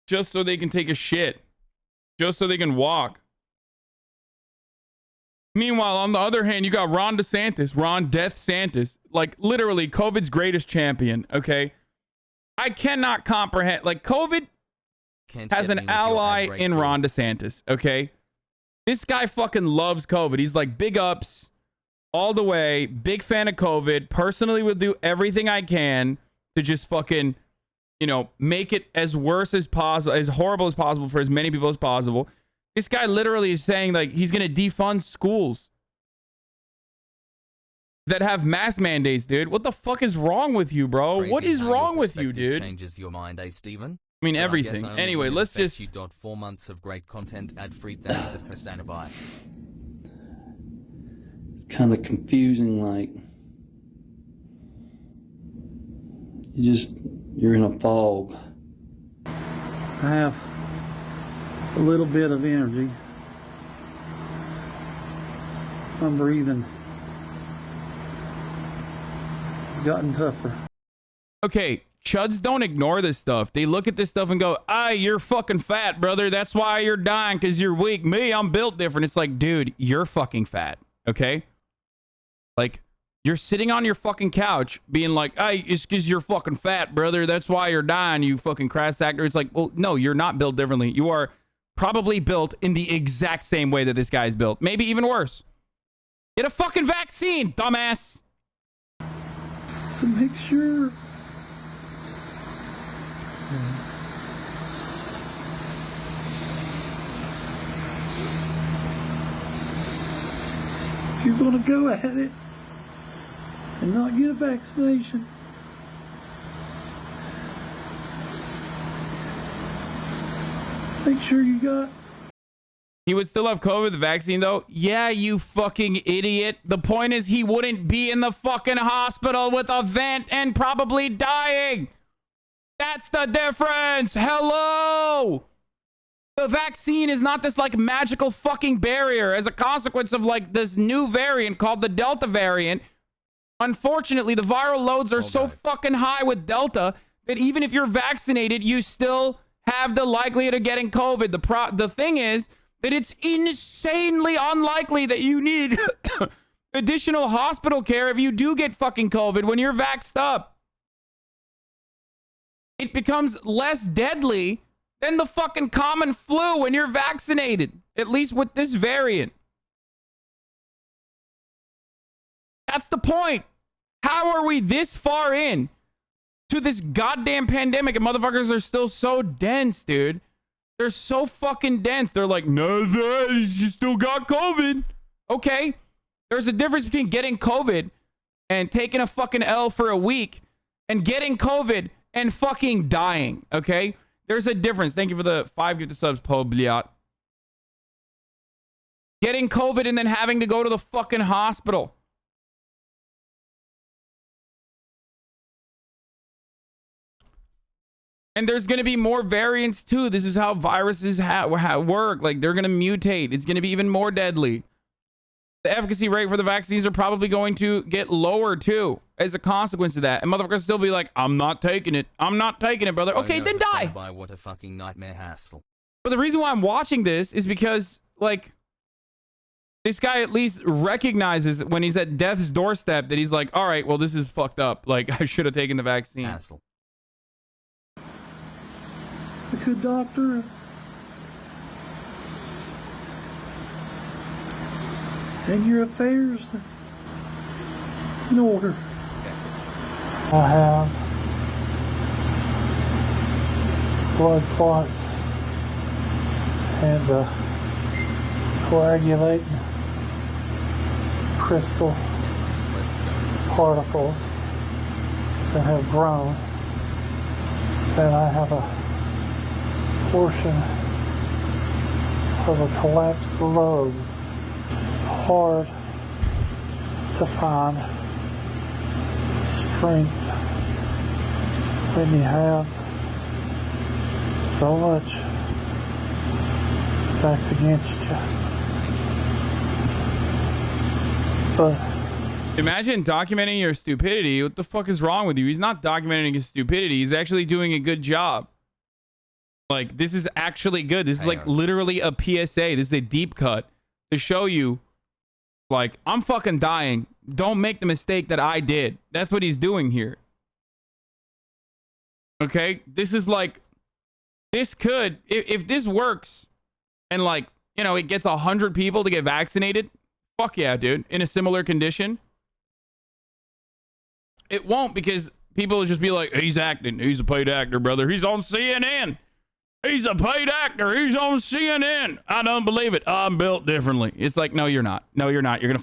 Speaker 3: just so they can take a shit, just so they can walk. Meanwhile, on the other hand, you got Ron Death Santis, like literally COVID's greatest champion. Okay, I cannot comprehend, like, COVID has an ally in Ron DeSantis. Okay, this guy fucking loves COVID. He's like, big ups all the way, big fan of COVID, personally will do everything I can to just fucking, you know, make it as worse as possible, as horrible as possible for as many people as possible. This guy literally is saying like he's gonna defund schools that have mask mandates, dude. What the fuck is wrong with you, bro?
Speaker 1: Crazy,
Speaker 3: what is wrong with you, dude?
Speaker 1: Changes your mind, Steven?
Speaker 3: I mean, everything. Anyway, let's just...
Speaker 1: You got 4 months of great content ad-free thanks at HasanAbi.
Speaker 10: It's kind of confusing, like... You're in a fog. I have a little bit of energy. I'm breathing. It's gotten tougher.
Speaker 3: Okay, chuds don't ignore this stuff. They look at this stuff and go, you're fucking fat, brother. That's why you're dying, because you're weak. Me, I'm built different. It's like, dude, you're fucking fat, okay? Like, you're sitting on your fucking couch being like, it's because you're fucking fat, brother. That's why you're dying, you fucking crass actor. It's like, well, no, you're not built differently. You are probably built in the exact same way that this guy's built. Maybe even worse. Get a fucking vaccine, dumbass.
Speaker 10: So make sure... If you're gonna go at it and not get a vaccination, make sure you got
Speaker 3: He would still have COVID, the vaccine, though? Yeah, you fucking idiot. The point is he wouldn't be in the fucking hospital with a vent and probably dying. That's the difference. Hello. The vaccine is not this like magical fucking barrier as a consequence of like this new variant called the Delta variant. Unfortunately, the viral loads are so fucking high with Delta that even if you're vaccinated, you still have the likelihood of getting COVID. The thing is that it's insanely unlikely that you need additional hospital care if you do get fucking COVID when you're vaxxed up. It becomes less deadly than the fucking common flu when you're vaccinated, at least with this variant. That's the point. How are we this far in to this goddamn pandemic and motherfuckers are still so dense, dude? They're so fucking dense. They're like, no, you still got COVID. Okay. There's a difference between getting COVID and taking a fucking L for a week and getting COVID and fucking dying. Okay. There's a difference. Thank you for the 5 gift subs, Pobliat. Getting COVID and then having to go to the fucking hospital. And there's going to be more variants too. This is how viruses work. Like, they're going to mutate. It's going to be even more deadly. The efficacy rate for the vaccines are probably going to get lower too as a consequence of that. And motherfuckers still be like, I'm not taking it. I'm not taking it, brother. Okay, then die.
Speaker 1: By what a fucking nightmare hassle.
Speaker 3: But the reason why I'm watching this is because, like, this guy at least recognizes when he's at death's doorstep that he's like, all right, well, this is fucked up. Like, I should have taken the vaccine.
Speaker 1: Hassle.
Speaker 10: Good doctor. And your affairs in order. I have blood clots and coagulating crystal particles that have grown. And I have a portion of a collapsed lobe. It's hard to find strength when you have so much stacked against you. But
Speaker 3: imagine documenting your stupidity. What the fuck is wrong with you? He's not documenting his stupidity. He's actually doing a good job. Like, this is actually good. This is like literally a PSA. This is a deep cut to show you, like, I'm fucking dying. Don't make the mistake that I did. That's what he's doing here. Okay? This is like, this could, if this works and, like, you know, it gets 100 people to get vaccinated, fuck yeah, dude, in a similar condition. It won't, because people will just be like, he's acting. He's a paid actor, brother. He's on CNN. He's a paid actor. He's on CNN. I don't believe it. I'm built differently. It's like, no, you're not. No, you're not. You're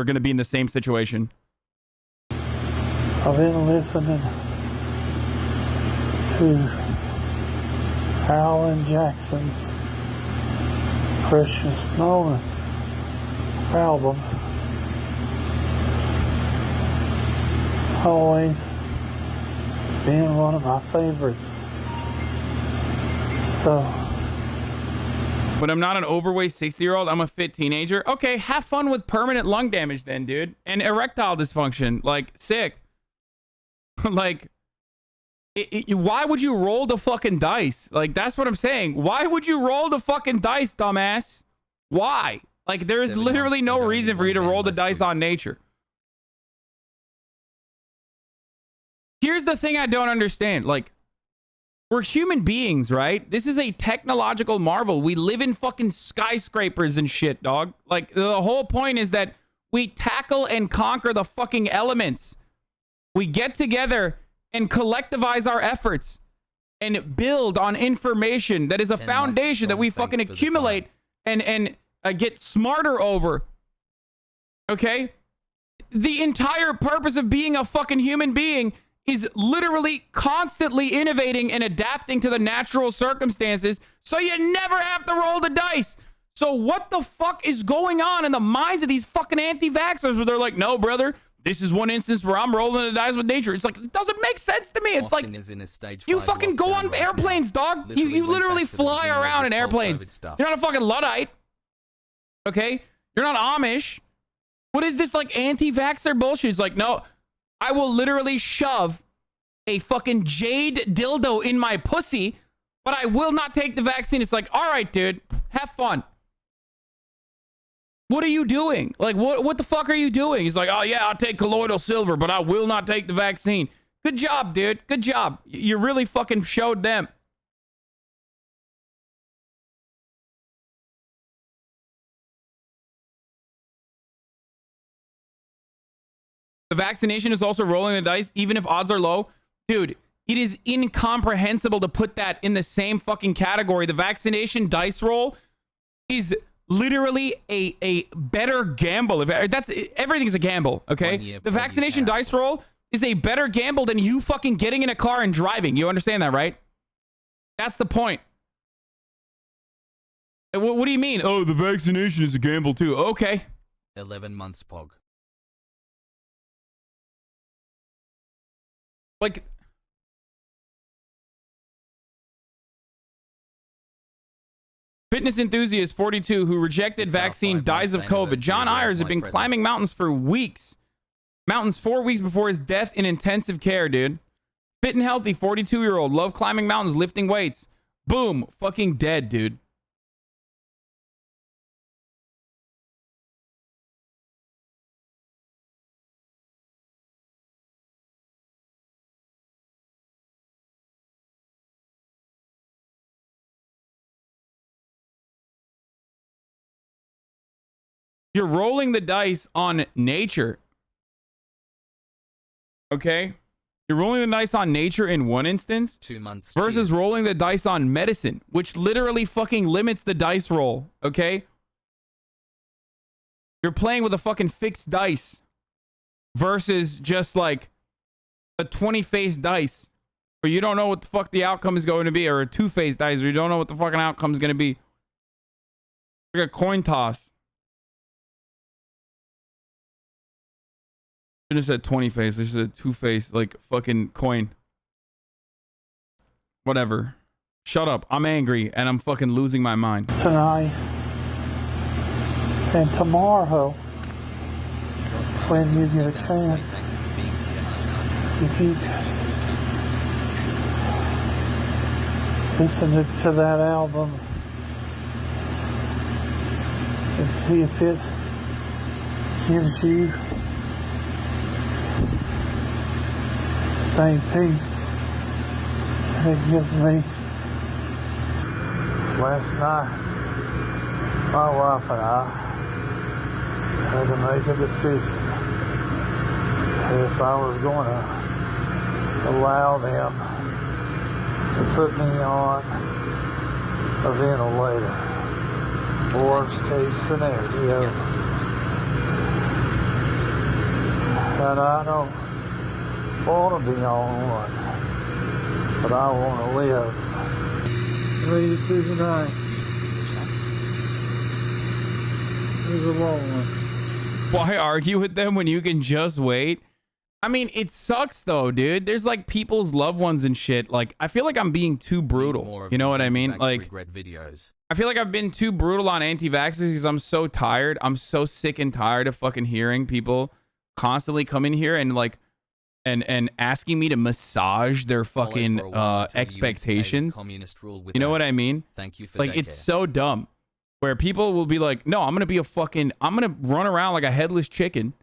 Speaker 3: going to be in the same situation.
Speaker 10: I've been listening to Alan Jackson's Precious Moments album. It's always been one of my favorites. So,
Speaker 3: but I'm not an overweight 60-year-old. I'm a fit teenager. Okay, have fun with permanent lung damage then, dude. And erectile dysfunction. Like, sick. Like, why would you roll the fucking dice? Like, that's what I'm saying. Why would you roll the fucking dice, dumbass? Why? Like, there is literally no reason for you to roll the dice on nature. Here's the thing I don't understand. Like, we're human beings, right? This is a technological marvel. We live in fucking skyscrapers and shit, dog. Like, the whole point is that we tackle and conquer the fucking elements. We get together and collectivize our efforts and build on information that is a foundation that we fucking accumulate and get smarter over. Okay? The entire purpose of being a fucking human being is literally constantly innovating and adapting to the natural circumstances so you never have to roll the dice. So what the fuck is going on in the minds of these fucking anti-vaxxers where they're like, no, brother, this is one instance where I'm rolling the dice with nature. It's like, it doesn't make sense to me. It's
Speaker 1: Austin
Speaker 3: like,
Speaker 1: is in a stage
Speaker 3: you
Speaker 1: 5
Speaker 3: fucking go
Speaker 1: lockdown
Speaker 3: on
Speaker 1: right
Speaker 3: airplanes,
Speaker 1: now.
Speaker 3: dog. You
Speaker 1: went
Speaker 3: literally
Speaker 1: back to the
Speaker 3: fly
Speaker 1: beginning of
Speaker 3: around in
Speaker 1: this whole
Speaker 3: airplanes.
Speaker 1: COVID stuff.
Speaker 3: You're not a fucking Luddite. Okay? You're not Amish. What is this like anti-vaxxer bullshit? It's like, no, I will literally shove a fucking jade dildo in my pussy, but I will not take the vaccine. It's like, all right, dude, have fun. What are you doing? Like, what the fuck are you doing? He's like, oh yeah, I'll take colloidal silver, but I will not take the vaccine. Good job, dude. Good job. You really fucking showed them. The vaccination is also rolling the dice, even if odds are low. Dude, it is incomprehensible to put that in the same fucking category. The vaccination dice roll is literally a better gamble. If that's everything's a gamble, okay? The vaccination dice roll is a better gamble than you fucking getting in a car and driving. You understand that, right? That's the point. What do you mean? Oh, the vaccination is a gamble too. Okay.
Speaker 1: 11 months, Pog.
Speaker 3: Like, fitness enthusiast 42 who rejected vaccine dies of COVID. John Ayers had been climbing mountains for weeks. Mountains 4 weeks before his death in intensive care, dude. Fit and healthy 42-year-old. Love climbing mountains, lifting weights. Boom. Fucking dead, dude. You're rolling the dice on nature. Okay? You're rolling the dice on nature in one instance
Speaker 1: 2 months
Speaker 3: versus rolling the dice on medicine, which literally fucking limits the dice roll. Okay? You're playing with a fucking fixed dice versus just like a 20-faced dice where you don't know what the fuck the outcome is going to be, or a 2-faced dice where you don't know what the fucking outcome is going to be. Like a coin toss. I just said 20 face. I just said 2-face, like fucking coin. Whatever. Shut up. I'm angry and I'm fucking losing my mind.
Speaker 10: Tonight and tomorrow, when you get a chance, if you listen to that album and see if it gives you same peace it gives me. Last night, my wife and I had to make a decision if I was going to allow them to put me on a ventilator. Worst case scenario. And I don't want to be on one, but I want to live. Read it through the night. It was a long one.
Speaker 3: Why argue with them when you can just wait? I mean, it sucks though, dude. There's like people's loved ones and shit. Like, I feel like I'm being too brutal. You know what I mean? Like,
Speaker 1: videos.
Speaker 3: I feel like I've been too brutal on anti-vaxxers because I'm so tired. I'm so sick and tired of fucking hearing people constantly come in here and like, and asking me to massage their fucking expectations. You know what I mean?
Speaker 1: Thank you for
Speaker 3: like, it's so dumb. Where people will be like, no, I'm gonna run around like a headless chicken.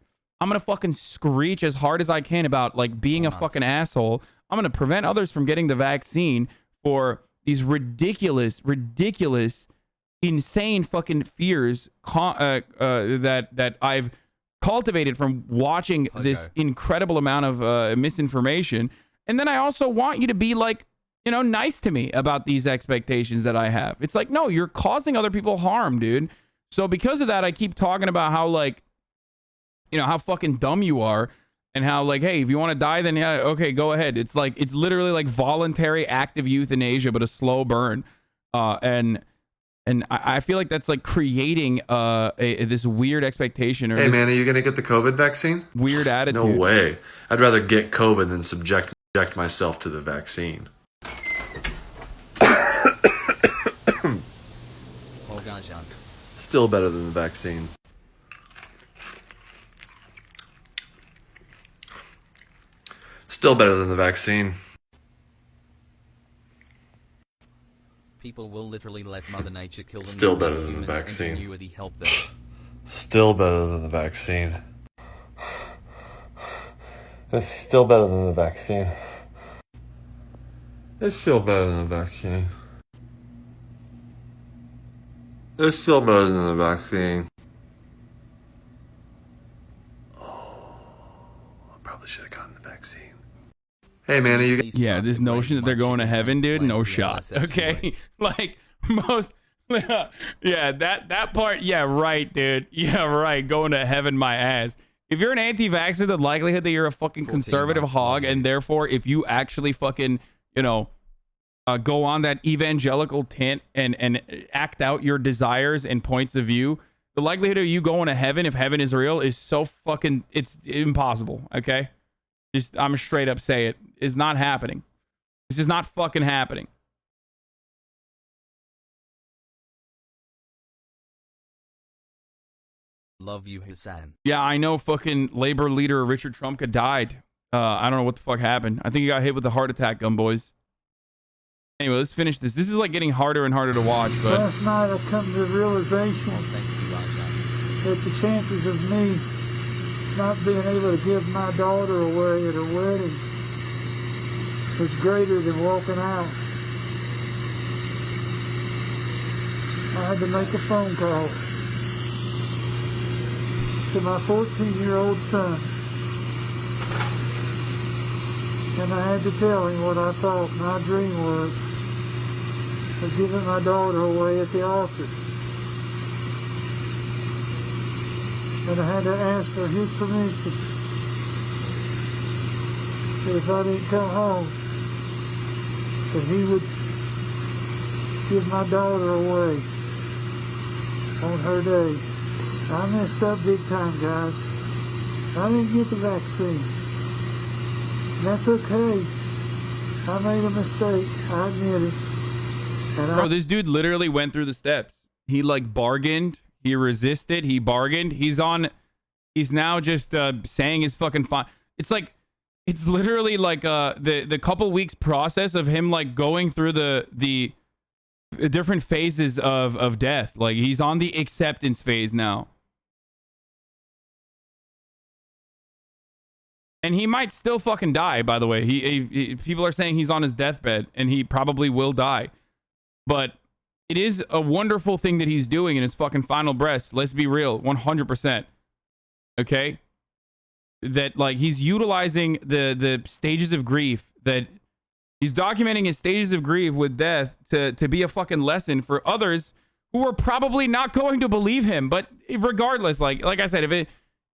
Speaker 3: I'm gonna fucking screech as hard as I can about like being a fucking asshole. I'm gonna prevent others from getting the vaccine for these ridiculous, insane fucking fears that I've cultivated from watching this incredible amount of misinformation. And then I also want you to be like, you know, nice to me about these expectations that I have. It's like, no, you're causing other people harm, dude. So because of that, I keep talking about how like, you know, how fucking dumb you are and how like, hey, if you want to die, then yeah, okay, go ahead. It's like, it's literally like voluntary active euthanasia, but a slow burn. And And I feel like that's like creating this weird expectation. Or
Speaker 11: Hey man, are you gonna get the COVID vaccine?
Speaker 3: Weird attitude.
Speaker 11: No way. I'd rather get COVID than subject myself to the vaccine. Still better than the vaccine. Still better than the vaccine.
Speaker 1: People will literally let Mother Nature kill them.
Speaker 11: Still better than the vaccine.
Speaker 1: Ingenuity help them.
Speaker 11: Still better than the vaccine. It's still better than the vaccine. It's still better than the vaccine. It's still better than the vaccine. Oh, I probably should have gotten the vaccine. Hey man, are you?
Speaker 3: Yeah, this notion that they're going to heaven, dude, no shot. Okay, like most. Yeah, that part. Yeah, right, dude. Yeah, right. Going to heaven, my ass. If you're an anti-vaxxer, the likelihood that you're a fucking conservative hog, and therefore, if you actually fucking, go on that evangelical tint and act out your desires and points of view, the likelihood of you going to heaven, if heaven is real, is so fucking, it's impossible. Okay, I'm straight up say it. It's not happening. It's just not fucking happening.
Speaker 1: Love you, Hasan.
Speaker 3: Yeah, I know fucking labor leader Richard Trumka died. I don't know what the fuck happened. I think he got hit with a heart attack, gun boys. Anyway, let's finish this. This is like getting harder and harder to watch. But
Speaker 10: last night I come to the realization that the chances of me not being able to give my daughter away at her wedding was greater than walking out. I had to make a phone call to my 14-year-old son. And I had to tell him what I thought my dream was of giving my daughter away at the altar. And I had to ask for his permission that if I didn't come home, that he would give my daughter away on her day. I messed up big time, guys. I didn't get the vaccine. That's okay. I made a mistake. I admit it. And
Speaker 3: bro, this dude literally went through the steps. He like bargained. He resisted. He bargained. He's now just saying his fucking fine. It's like, it's literally like the couple weeks process of him like going through the different phases of death. Like he's on the acceptance phase now. And he might still fucking die, by the way. He people are saying he's on his deathbed, and he probably will die. But it is a wonderful thing that he's doing in his fucking final breaths. Let's be real, 100%. Okay? That, like, he's utilizing the stages of grief, that he's documenting his stages of grief with death to be a fucking lesson for others who are probably not going to believe him. But regardless, like I said, if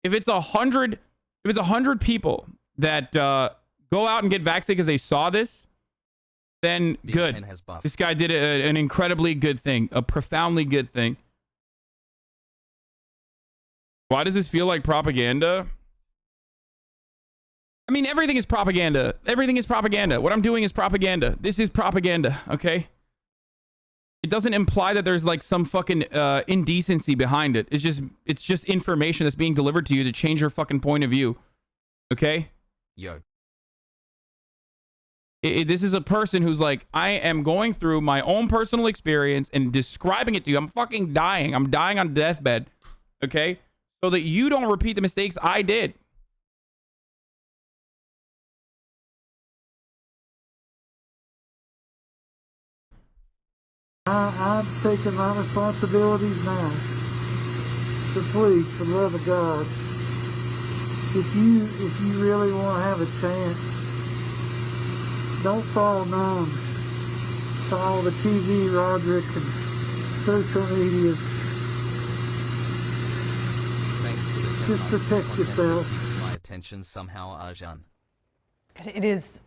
Speaker 3: it's 100 people that go out and get vaccinated because they saw this, then good. This guy did an incredibly good thing, a profoundly good thing. Why does this feel like propaganda? I mean, everything is propaganda. Everything is propaganda. What I'm doing is propaganda. This is propaganda, okay? It doesn't imply that there's like some fucking indecency behind it. It's just information that's being delivered to you to change your fucking point of view. Okay?
Speaker 1: Yo.
Speaker 3: This is a person who's like, I am going through my own personal experience and describing it to you. I'm fucking dying. I'm dying on deathbed. Okay? So that you don't repeat the mistakes I did.
Speaker 10: I'm taking my responsibilities now. So please, for the love of God, if you really want to have a chance, don't fall numb to all the TV, Roderick, and social media. Just protect yourself.
Speaker 1: My attention somehow, Arjan.
Speaker 9: It is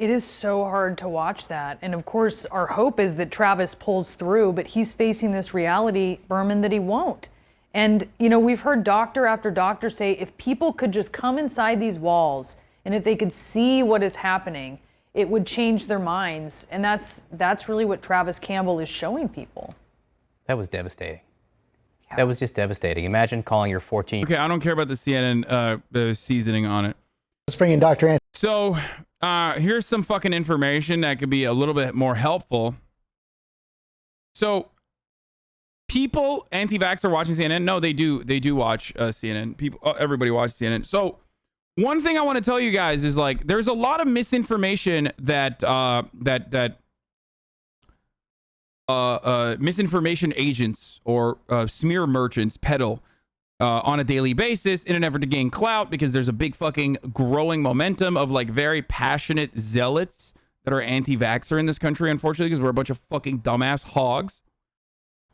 Speaker 9: It is so hard to watch that. And of course, our hope is that Travis pulls through, but he's facing this reality, Berman, that he won't. And, you know, we've heard doctor after doctor say if people could just come inside these walls and if they could see what is happening, it would change their minds. And that's really what Travis Campbell is showing people.
Speaker 12: That was devastating. Yeah. That was just devastating. Imagine calling your 14.
Speaker 3: Okay, I don't care about the CNN the seasoning on it.
Speaker 13: Let's bring in Dr. Anthony.
Speaker 3: So here's some fucking information that could be a little bit more helpful. So people, anti-vax, are watching CNN. No, they do watch CNN. People, everybody watches CNN. So one thing I want to tell you guys is, like, there's a lot of misinformation that misinformation agents or smear merchants peddle on a daily basis in an effort to gain clout, because there's a big fucking growing momentum of, like, very passionate zealots that are anti-vaxxer in this country, unfortunately, because we're a bunch of fucking dumbass hogs.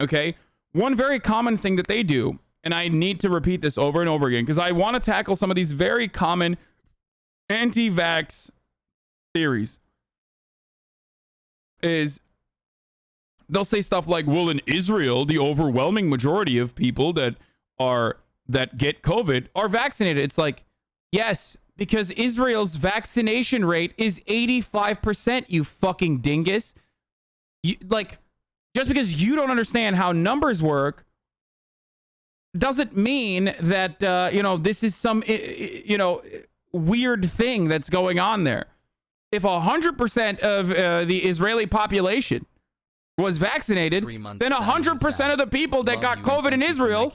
Speaker 3: Okay? One very common thing that they do, and I need to repeat this over and over again because I want to tackle some of these very common anti-vax theories, is they'll say stuff like, well, in Israel, the overwhelming majority of people that get COVID are vaccinated. It's like, yes, because Israel's vaccination rate is 85%, you fucking dingus. Like, just because you don't understand how numbers work doesn't mean that, you know, this is some, you know, weird thing that's going on there. If 100% of the Israeli population was vaccinated, then 100% of the people that got COVID in Israel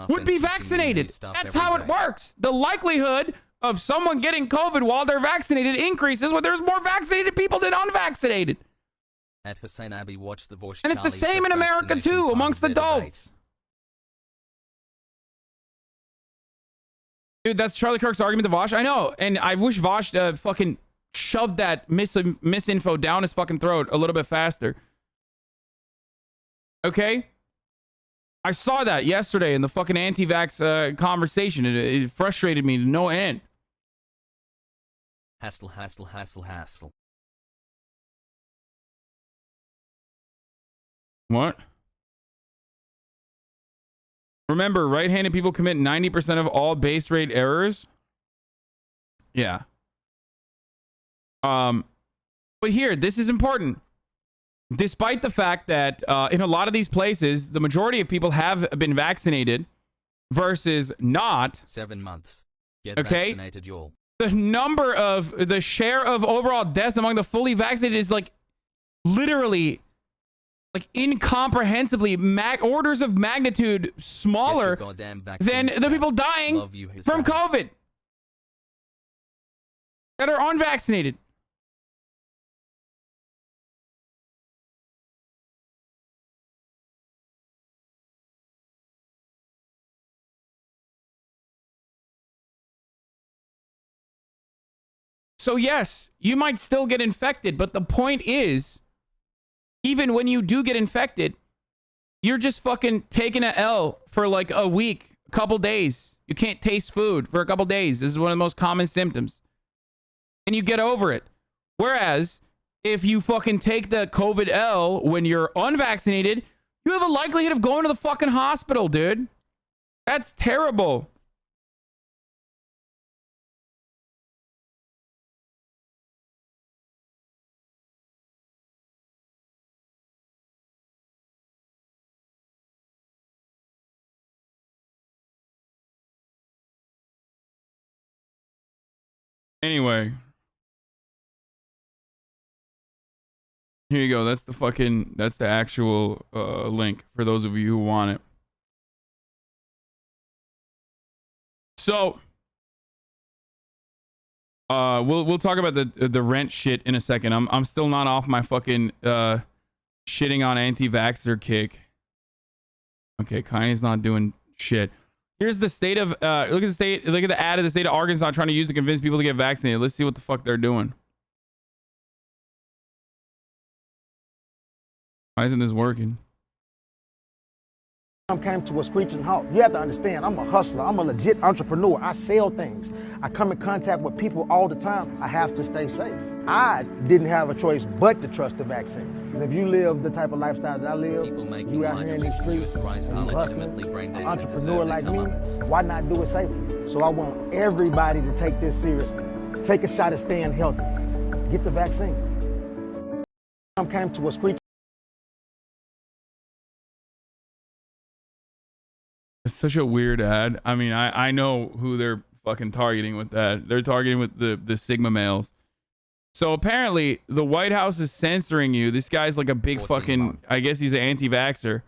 Speaker 3: would be vaccinated. That's how it works. The likelihood of someone getting COVID while they're vaccinated increases when there's more vaccinated people than unvaccinated.
Speaker 1: At HasanAbi, watch the voice.
Speaker 3: And it's the same in America too, amongst adults. Dude, that's Charlie Kirk's argument to Vosh. I know, and I wish Vosh fucking shoved that misinfo down his fucking throat a little bit faster. Okay? I saw that yesterday in the fucking anti-vax conversation. It frustrated me to no end.
Speaker 1: Hassle.
Speaker 3: What? Remember, right-handed people commit 90% of all base rate errors? Yeah. But here, this is important. Despite the fact that in a lot of these places, the majority of people have been vaccinated versus not.
Speaker 1: 7 months. Get
Speaker 3: okay?
Speaker 1: vaccinated, y'all.
Speaker 3: The share of overall deaths among the fully vaccinated is, like, literally, like, incomprehensibly orders of magnitude smaller than the people dying from COVID that are unvaccinated. So yes, you might still get infected, but the point is, even when you do get infected, you're just fucking taking an L for like a week, a couple days. You can't taste food for a couple days. This is one of the most common symptoms. And you get over it. Whereas, if you fucking take the COVID L when you're unvaccinated, you have a likelihood of going to the fucking hospital, dude. That's terrible. Anyway, here you go. That's the actual link for those of you who want it. So, we'll talk about the rent shit in a second. I'm still not off my fucking shitting on anti-vaxxer kick. Okay, Kanye's not doing shit. Here's the state of look at the ad of the state of Arkansas trying to use to convince people to get vaccinated. Let's see what the fuck they're doing. Why isn't this working?
Speaker 13: I came to a screeching halt. You have to understand, I'm a hustler. I'm a legit entrepreneur. I sell things. I come in contact with people all the time. I have to stay safe. I didn't have a choice but to trust the vaccine. Because if you live the type of lifestyle that I live, you out here in these streets, and you hustling, an entrepreneur like me, why not do it safely? So I want everybody to take this seriously. Take a shot at staying healthy. Get the vaccine. I came to a screech.
Speaker 3: It's such a weird ad. I mean, I know who they're fucking targeting with that. They're targeting with the Sigma males. So apparently the White House is censoring you. This guy's like a big fucking, I guess he's an anti-vaxxer.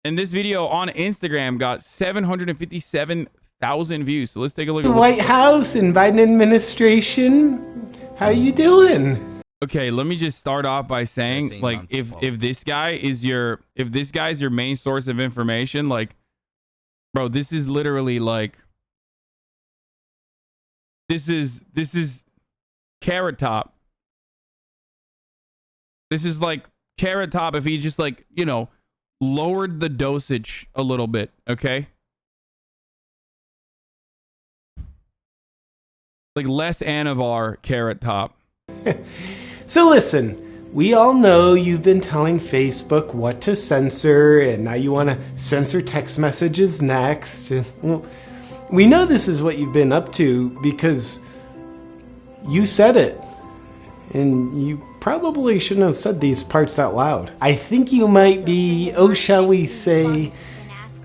Speaker 3: And this video on Instagram got 757,000 views. So let's take a look at
Speaker 14: the White House and Biden administration. How you doing?
Speaker 3: Okay, let me just start off by saying, like, if this guy is your, if this guy's your main source of information, like, bro, this is literally like, this is Carrot Top. This is like Carrot Top if he just, like, you know, lowered the dosage a little bit, okay? Like less Anavar Carrot Top.
Speaker 14: So listen, we all know you've been telling Facebook what to censor, and now you want to censor text messages next. Well, we know this is what you've been up to because you said it. And you probably shouldn't have said these parts out loud. I think you might be, oh, shall we say,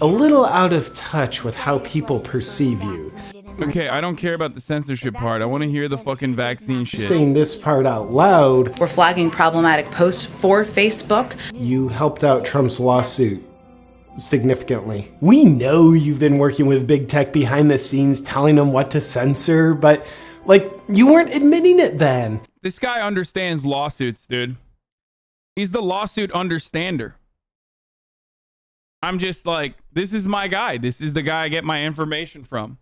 Speaker 14: a little out of touch with how people perceive you.
Speaker 3: Okay, I don't care about the censorship part. I want to hear the fucking vaccine shit.
Speaker 14: Saying this part out loud.
Speaker 15: We're flagging problematic posts for Facebook.
Speaker 14: You helped out Trump's lawsuit significantly. We know you've been working with big tech behind the scenes, telling them what to censor, but, like, you weren't admitting it then.
Speaker 3: This guy understands lawsuits, dude. He's the lawsuit understander. I'm just like, this is my guy. This is the guy I get my information from.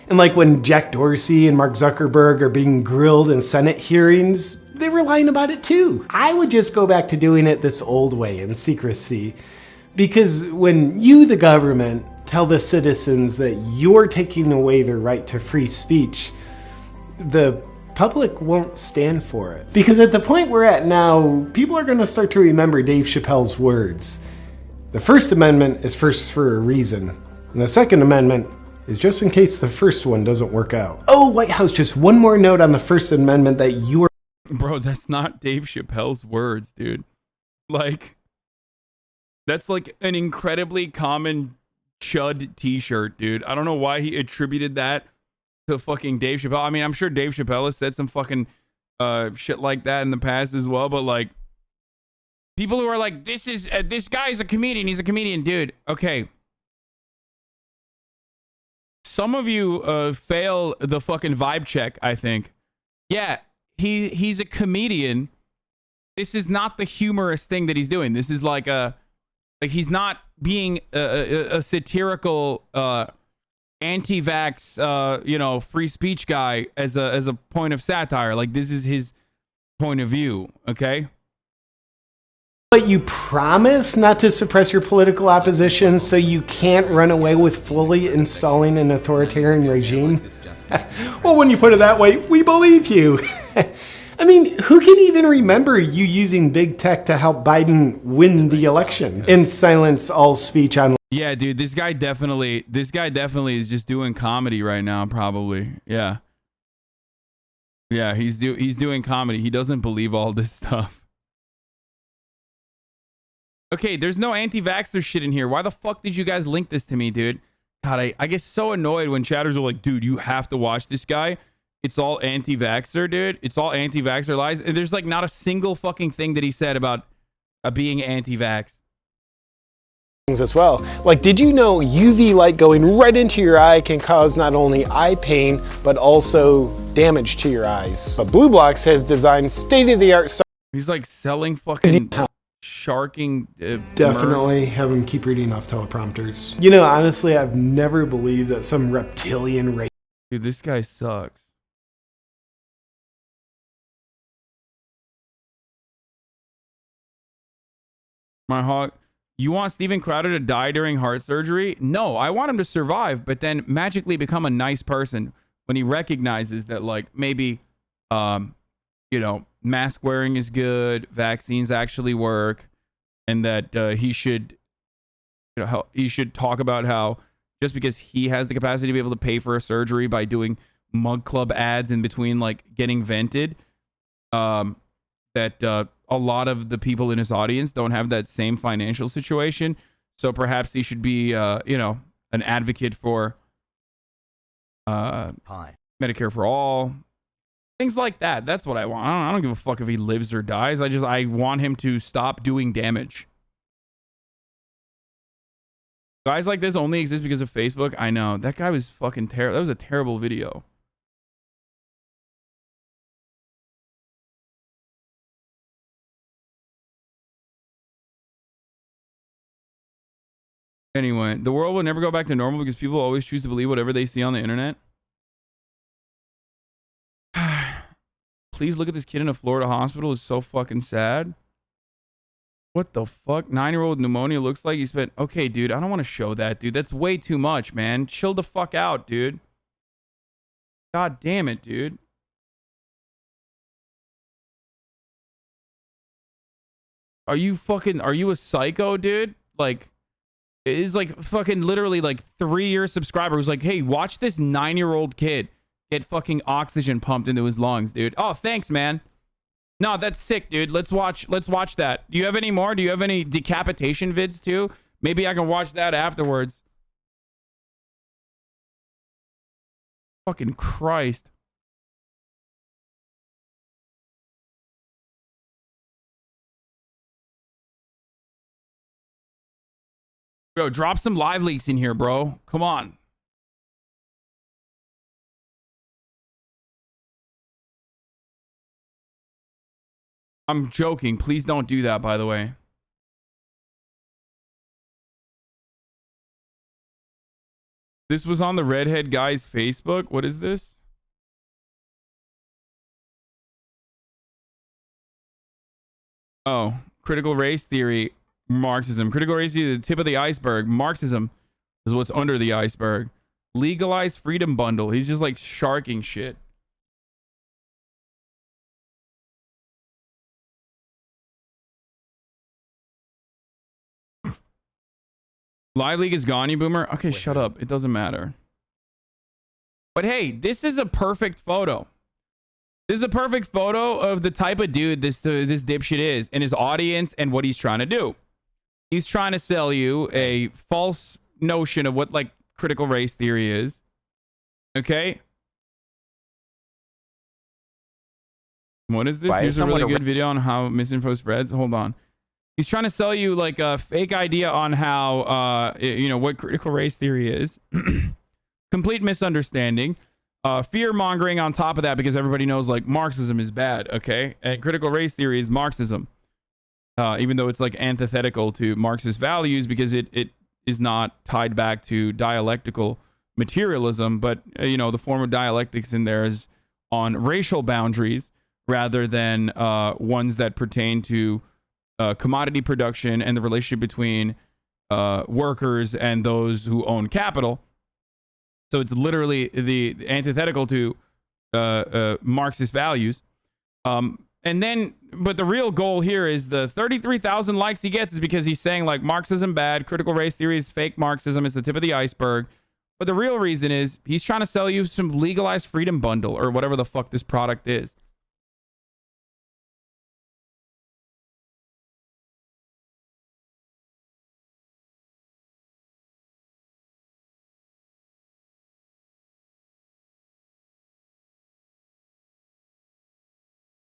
Speaker 14: And like when Jack Dorsey and Mark Zuckerberg are being grilled in Senate hearings, they were lying about it too. I would just go back to doing it this old way in secrecy. Because when you, the government, tell the citizens that you're taking away their right to free speech, the public won't stand for it. Because at the point we're at now, people are going to start to remember Dave Chappelle's words. The First Amendment is first for a reason. And the Second Amendment is just in case the first one doesn't work out. Oh, White House, just one more note on the First Amendment that you are...
Speaker 3: Bro, that's not Dave Chappelle's words, dude. Like, that's like an incredibly common chud t-shirt, dude. I don't know why he attributed that to fucking Dave Chappelle. I mean, I'm sure Dave Chappelle has said some fucking shit like that in the past as well, but like, people who are like, this guy's a comedian, he's a comedian, dude. Okay. Some of you fail the fucking vibe check, I think. Yeah, he's a comedian. This is not the humorous thing that he's doing. This is like he's not being a satirical anti-vax you know, free speech guy as a point of satire. Like, this is his point of view, okay?
Speaker 14: But you promise not to suppress your political opposition so you can't run away with fully installing an authoritarian regime? Well, when you put it that way, we believe you. I mean, who can even remember you using big tech to help Biden win the election and silence all speech on?
Speaker 3: Yeah, dude, this guy definitely is just doing comedy right now, probably. Yeah. Yeah, he's doing comedy. He doesn't believe all this stuff. Okay, there's no anti-vaxxer shit in here. Why the fuck did you guys link this to me, dude? God, I get so annoyed when chatters are like, dude, you have to watch this guy. It's all anti-vaxxer, dude. It's all anti-vaxxer lies. And there's like not a single fucking thing that he said about being anti-vax.
Speaker 14: As well. Like, did you know UV light going right into your eye can cause not only eye pain, but also damage to your eyes? But Blue Blocks has designed state-of-the-art...
Speaker 3: He's like selling fucking... sharking
Speaker 14: definitely have him keep reading off teleprompters. You know, honestly, I've never believed that some reptilian race.
Speaker 3: Dude, this guy sucks. My heart. You want Steven Crowder to die during heart surgery? No, I want him to survive, but then magically become a nice person when he recognizes that, like, maybe you know, mask wearing is good, vaccines actually work, and that he should, you know, he should talk about how just because he has the capacity to be able to pay for a surgery by doing mug club ads in between like getting vented, that a lot of the people in his audience don't have that same financial situation. So perhaps he should be, you know, an advocate for Medicare for all, things like that. That's what I want. I don't give a fuck if he lives or dies. I want him to stop doing damage. Guys like this only exist because of Facebook. I know. That guy was fucking terrible. That was a terrible video. Anyway, the world will never go back to normal because people always choose to believe whatever they see on the internet. Please look at this kid in a Florida hospital. It's so fucking sad. What the fuck? 9-year-old with pneumonia looks like he spent... Okay, dude, I don't want to show that, dude. That's way too much, man. Chill the fuck out, dude. God damn it, dude. Are you a psycho, dude? Like, it's like fucking literally like 3-year subscriber who's like, hey, watch this 9-year-old kid get fucking oxygen pumped into his lungs, dude. Oh, thanks, man. No, that's sick, dude. Let's watch that. Do you have any more? Do you have any decapitation vids too? Maybe I can watch that afterwards. Fucking Christ. Bro, drop some live leaks in here, bro. Come on. I'm joking. Please don't do that, by the way. This was on the redhead guy's Facebook. What is this? Oh, critical race theory, Marxism. Critical race theory, the tip of the iceberg. Marxism is what's under the iceberg. Legalized freedom bundle. He's just like sharking shit. Live League is gone, you boomer. Okay, shut up. It doesn't matter. But hey, this is a perfect photo. This is a perfect photo of the type of dude this dipshit is and his audience and what he's trying to do. He's trying to sell you a false notion of what like critical race theory is. Okay? What is this? Here's a really good video on how misinfo spreads. Hold on. He's trying to sell you like a fake idea on how, you know, what critical race theory is. Complete misunderstanding. Fear mongering on top of that because everybody knows like Marxism is bad. Okay. And critical race theory is Marxism. Even though it's like antithetical to Marxist values because it is not tied back to dialectical materialism. But, you know, the form of dialectics in there is on racial boundaries rather than ones that pertain to commodity production and the relationship between workers and those who own capital. So it's literally the antithetical to Marxist values. And then, but the real goal here is the 33,000 likes he gets is because he's saying like Marxism bad, critical race theory is fake Marxism, it's the tip of the iceberg. But the real reason is he's trying to sell you some legalized freedom bundle or whatever the fuck this product is.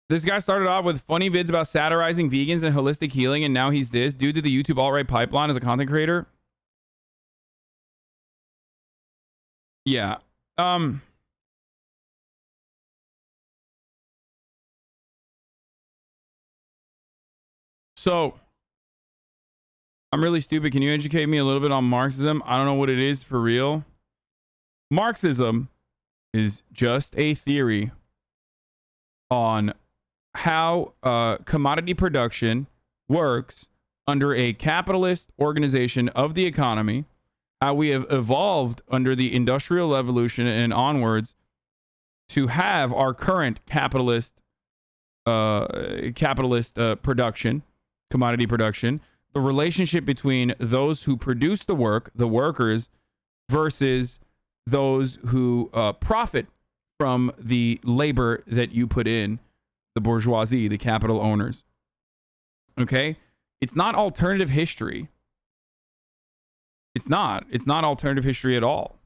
Speaker 3: This guy started off with funny vids about satirizing vegans and holistic healing, and now he's this due to the YouTube alt-right pipeline as a content creator. Yeah. So I'm really stupid. Can you educate me a little bit on Marxism? I don't know what it is for real. Marxism is just a theory on how commodity production works under a capitalist organization of the economy, how we have evolved under the Industrial Revolution and onwards to have our current capitalist production, commodity production, the relationship between those who produce the work, the workers, versus those who profit from the labor that you put in, the bourgeoisie, the capital owners. Okay? It's not alternative history. It's not alternative history at all.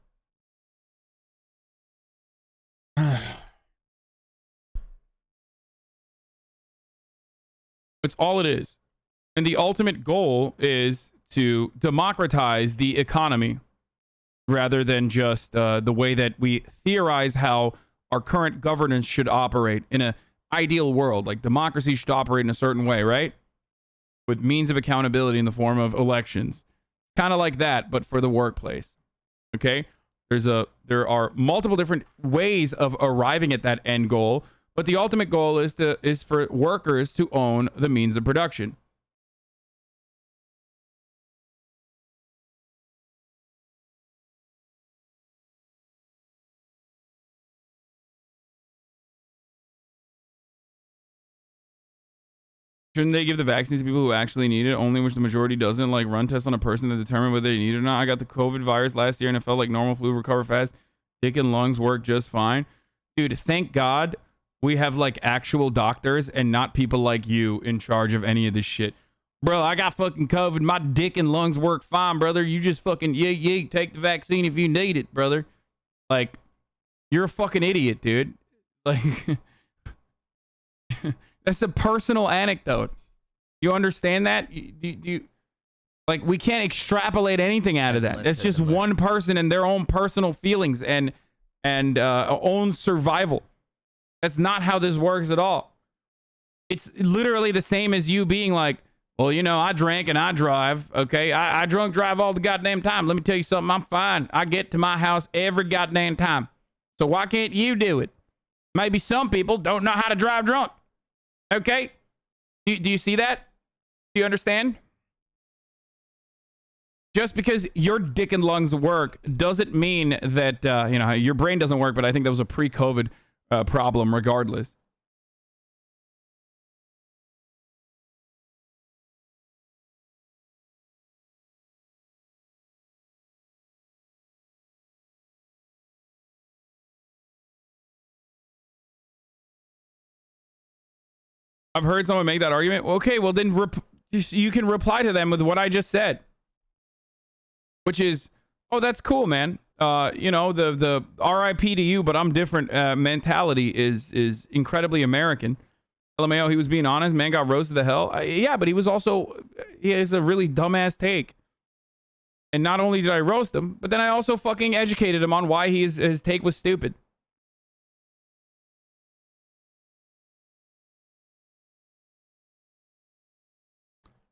Speaker 3: It's all it is. And the ultimate goal is to democratize the economy rather than just the way that we theorize how our current governance should operate in an ideal world. Like democracy should operate in a certain way, right? With means of accountability in the form of elections. Kind of like that, but for the workplace. Okay? There are multiple different ways of arriving at that end goal, but the ultimate goal is for workers to own the means of production. Shouldn't they give the vaccines to people who actually need it, only which the majority doesn't? Like run tests on a person to determine whether they need it or not. I got the COVID virus last year and it felt like normal flu, recover fast. Dick and lungs work just fine. Dude, thank God we have like actual doctors and not people like you in charge of any of this shit. Bro, I got fucking COVID. My dick and lungs work fine, brother. You just fucking take the vaccine if you need it, brother. Like, you're a fucking idiot, dude. Like, that's a personal anecdote. You understand that? You like, we can't extrapolate anything out of that. That's just one person and their own personal feelings and own survival. That's not how this works at all. It's literally the same as you being like, well, you know, I drank and I drive. Okay, I drunk drive all the goddamn time. Let me tell you something. I'm fine. I get to my house every goddamn time. So why can't you do it? Maybe some people don't know how to drive drunk. Okay, do you see that? Do you understand? Just because your dick and lungs work doesn't mean that you know, your brain doesn't work. But I think that was a pre-COVID problem, regardless. I've heard someone make that argument. Okay, well then you can reply to them with what I just said, which is, oh, that's cool, man. You know, the RIP to you, but I'm different mentality is incredibly American. LMAO, he was being honest. Man got roasted to hell. Yeah, but he has a really dumbass take. And not only did I roast him, but then I also fucking educated him on why his take was stupid.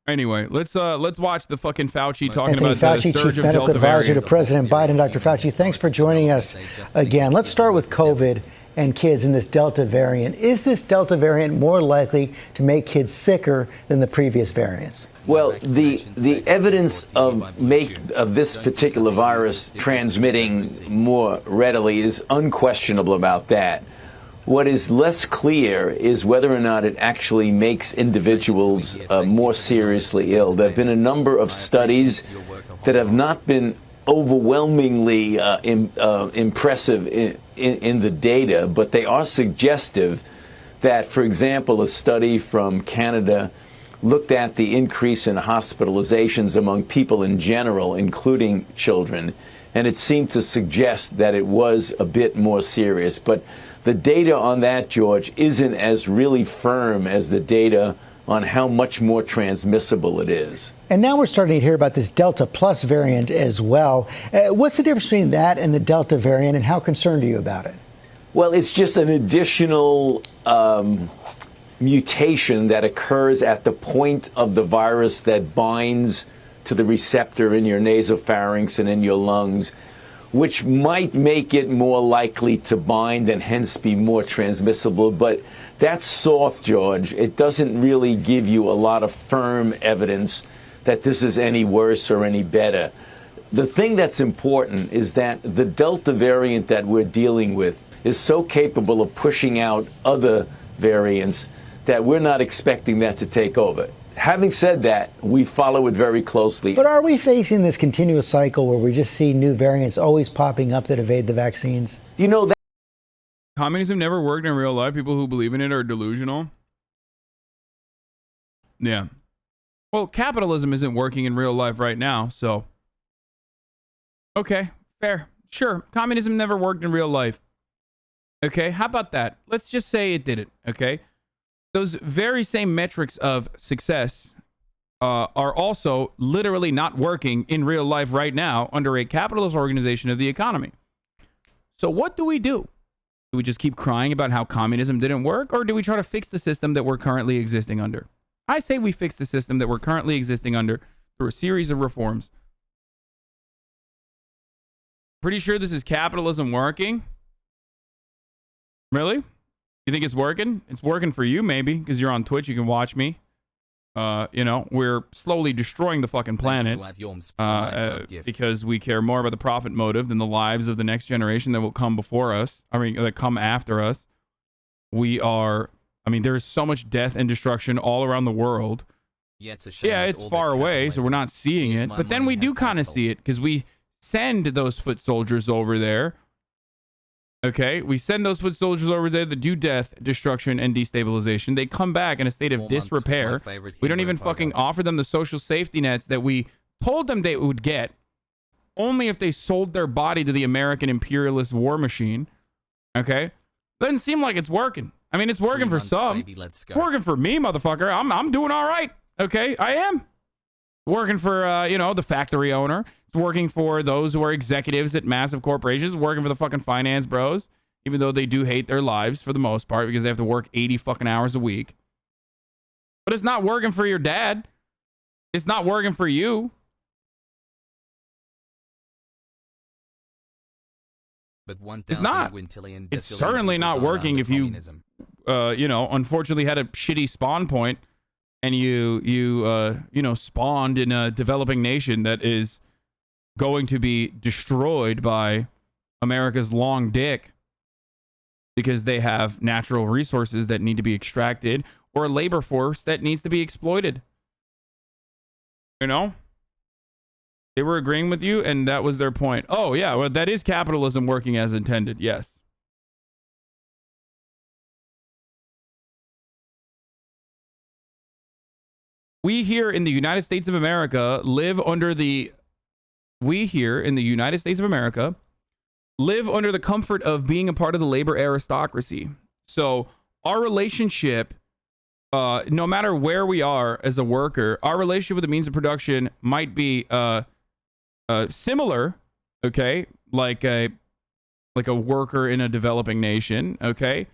Speaker 3: Anyway, let's watch the fucking Fauci talking about
Speaker 16: Fauci,
Speaker 3: the surge
Speaker 16: Chief
Speaker 3: of
Speaker 16: Medical
Speaker 3: Delta
Speaker 16: Advisor
Speaker 3: variant.
Speaker 16: to President Biden. Dr. Fauci, thanks for joining us again. Let's start with COVID and kids in this Delta variant. Is this Delta variant more likely to make kids sicker than the previous variants?
Speaker 17: Well, the evidence of this particular virus transmitting more readily is unquestionable about that. What is less clear is whether or not it actually makes individuals more seriously ill. There have been a number of studies that have not been overwhelmingly impressive in the data, but they are suggestive that, for example, a study from Canada looked at the increase in hospitalizations among people in general, including children, and it seemed to suggest that it was a bit more serious. But the data on that, George, isn't as really firm as the data on how much more transmissible it is.
Speaker 16: And now we're starting to hear about this Delta Plus variant as well. What's the difference between that and the Delta variant, and how concerned are you about it?
Speaker 17: Well, it's just an additional mutation that occurs at the point of the virus that binds to the receptor in your nasopharynx and in your lungs, which might make it more likely to bind and hence be more transmissible. But that's soft, George. It doesn't really give you a lot of firm evidence that this is any worse or any better. The thing that's important is that the Delta variant that we're dealing with is so capable of pushing out other variants that we're not expecting that to take over. Having said that, we follow it very closely.
Speaker 16: But are we facing this continuous cycle where we just see new variants always popping up that evade the vaccines?
Speaker 17: You know, that
Speaker 3: communism never worked in real life. People who believe in it are delusional. Yeah. Well, capitalism isn't working in real life right now, so. Okay, fair. Sure, communism never worked in real life. Okay, how about that? Let's just say it didn't, okay? Those very same metrics of success are also literally not working in real life right now under a capitalist organization of the economy. So what do? Do we just keep crying about how communism didn't work, or do we try to fix the system that we're currently existing under? I say we fix the system that we're currently existing under through a series of reforms. Pretty sure this is capitalism working. Really? You think it's working? It's working for you, maybe, because you're on Twitch. You can watch me. You know, we're slowly destroying the fucking planet because we care more about the profit motive than the lives of the next generation that will come before us. I mean, that come after us. We are. I mean, there's so much death and destruction all around the world. Yeah, it's far away, so we're not seeing it. But then we do kind of see it because we send those foot soldiers over there. Okay, we send those foot soldiers over there that do death, destruction, and destabilization. They come back in a state of disrepair. We don't even fucking offer them the social safety nets that we told them they would get, only if they sold their body to the American imperialist war machine. Okay, doesn't seem like it's working. I mean, it's working for some. It's working for me, motherfucker. I'm doing all right. Okay, I am working for you know, the factory owner. It's working for those who are executives at massive corporations. It's working for the fucking finance bros, even though they do hate their lives for the most part because they have to work 80 fucking hours a week. But it's not working for your dad. It's not working for you.
Speaker 1: But
Speaker 3: it's not. It's certainly not working if you, you know, unfortunately had a shitty spawn point and you know, spawned in a developing nation that is going to be destroyed by America's long dick because they have natural resources that need to be extracted or a labor force that needs to be exploited. You know? They were agreeing with you, and that was their point. Oh, yeah, well, that is capitalism working as intended. Yes. We here in the United States of America live under the comfort of being a part of the labor aristocracy. So our relationship, no matter where we are as a worker, our relationship with the means of production might be similar, okay, like a worker in a developing nation, okay.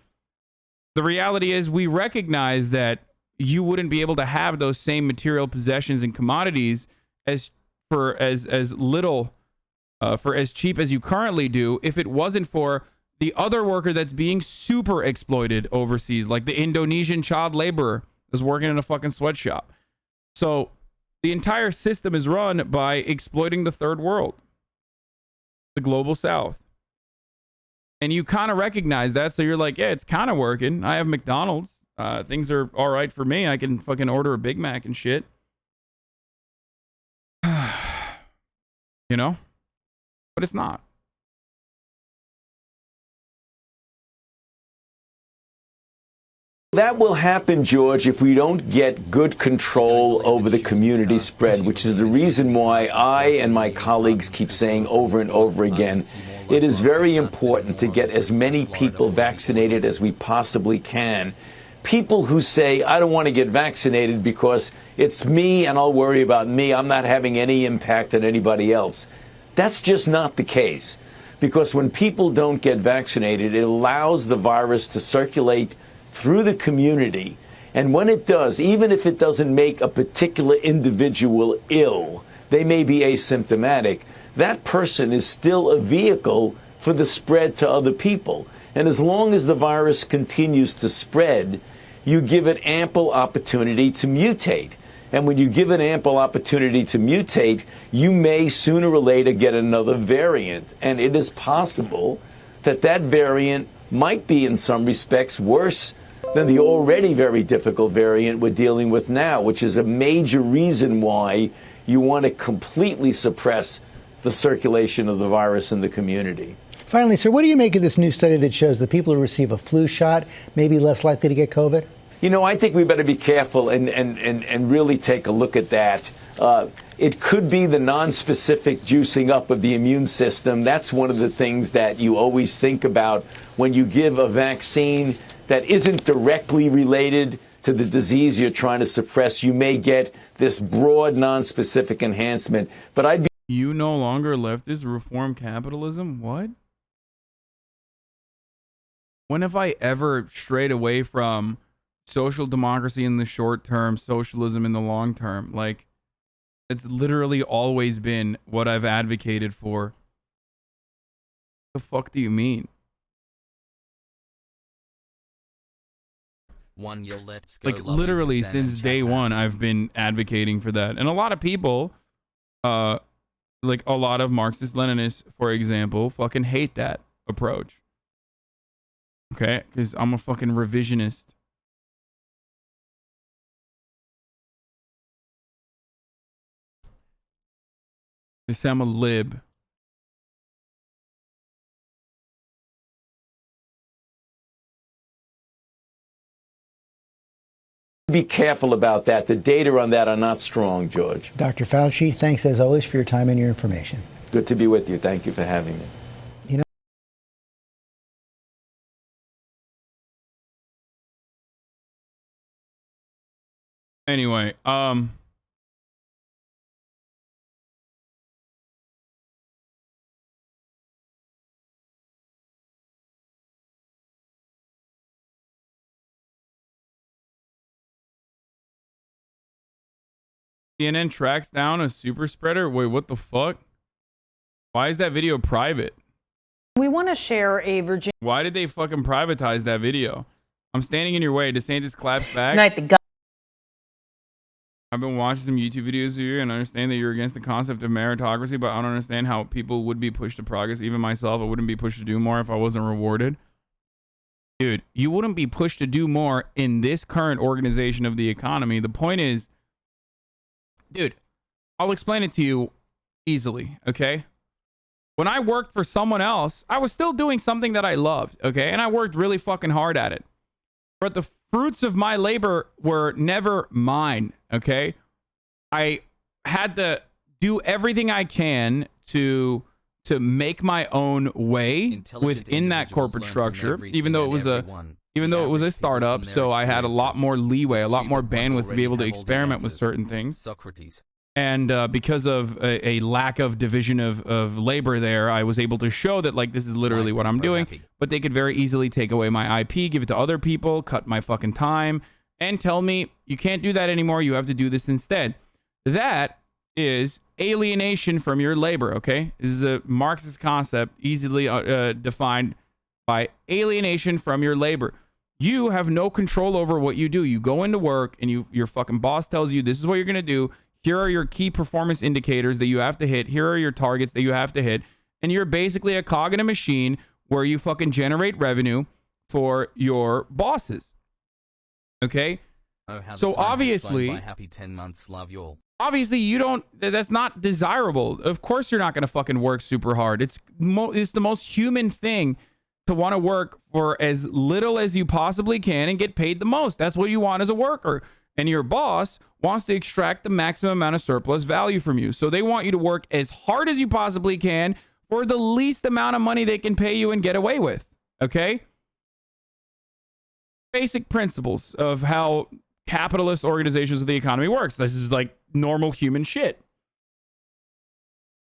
Speaker 3: The reality is we recognize that you wouldn't be able to have those same material possessions and commodities for as cheap as you currently do if it wasn't for the other worker that's being super exploited overseas, like the Indonesian child laborer is working in a fucking sweatshop. So the entire system is run by exploiting the third world, the global south. And you kind of recognize that, so you're like, yeah, it's kind of working. I have McDonald's. Things are all right for me. I can fucking order a Big Mac and shit. You know? But it's not.
Speaker 17: That will happen, George, if we don't get good control over the community spread, which is the reason why I and my colleagues keep saying over and over again, it is very important to get as many people vaccinated as we possibly can. People who say, I don't want to get vaccinated because it's me and I'll worry about me. I'm not having any impact on anybody else. That's just not the case. Because when people don't get vaccinated, it allows the virus to circulate through the community. And when it does, even if it doesn't make a particular individual ill, they may be asymptomatic, that person is still a vehicle for the spread to other people. And as long as the virus continues to spread, you give it ample opportunity to mutate. And when you give it ample opportunity to mutate, you may sooner or later get another variant. And it is possible that that variant might be in some respects worse than the already very difficult variant we're dealing with now, which is a major reason why you want to completely suppress the circulation of the virus in the community.
Speaker 16: Finally, sir, what do you make of this new study that shows that people who receive a flu shot may be less likely to get COVID?
Speaker 17: You know, I think we better be careful and really take a look at that. It could be the non-specific juicing up of the immune system. That's one of the things that you always think about when you give a vaccine that isn't directly related to the disease you're trying to suppress. You may get this broad non-specific enhancement. But I'd be...
Speaker 3: You no longer leftist reform capitalism? What? When have I ever strayed away from social democracy in the short term, socialism in the long term? Like, it's literally always been what I've advocated for. The fuck do you mean? Like, literally since day one, I've been advocating for that. And a lot of people, like a lot of Marxist-Leninists, for example, fucking hate that approach. Okay? Because I'm a fucking revisionist. They say I'm a lib.
Speaker 17: Be careful about that. The data on that are not strong, George.
Speaker 16: Dr. Fauci, thanks as always for your time and your information.
Speaker 17: Good to be with you. Thank you for having me.
Speaker 16: You know,
Speaker 3: anyway, CNN tracks down a super spreader. Wait, what the fuck? Why is that video private?
Speaker 9: We want to share a Virginia.
Speaker 3: Why did they fucking privatize that video? I'm standing in your way. DeSantis claps back.
Speaker 15: Tonight, the
Speaker 3: I've been watching some YouTube videos of you and understand that you're against the concept of meritocracy, but I don't understand how people would be pushed to progress. Even myself, I wouldn't be pushed to do more if I wasn't rewarded. Dude, you wouldn't be pushed to do more in this current organization of the economy. The point is, dude, I'll explain it to you easily, okay? When I worked for someone else, I was still doing something that I loved, okay? And I worked really fucking hard at it. But the fruits of my labor were never mine, okay? I had to do everything I can to make my own way within that corporate structure, even though it was a startup, so I had a lot more leeway, a lot more bandwidth to be able to experiment with certain things. And because of a lack of division of labor there, I was able to show that, like, this is literally what I'm doing. But they could very easily take away my IP, give it to other people, cut my fucking time, and tell me, you can't do that anymore, you have to do this instead. That is alienation from your labor, okay? This is a Marxist concept, easily defined by alienation from your labor. You have no control over what you do. You go into work and your fucking boss tells you this is what you're going to do. Here are your key performance indicators that you have to hit. Here are your targets that you have to hit. And you're basically a cog in a machine where you fucking generate revenue for your bosses. Okay? So obviously,
Speaker 1: happy 10 months, love you all.
Speaker 3: Obviously, you don't. That's not desirable. Of course, you're not going to fucking work super hard. It's the most human thing to want to work for as little as you possibly can and get paid the most. That's what you want as a worker. And your boss wants to extract the maximum amount of surplus value from you. So they want you to work as hard as you possibly can for the least amount of money they can pay you and get away with. Okay? Basic principles of how capitalist organizations of the economy works. This is like normal human shit.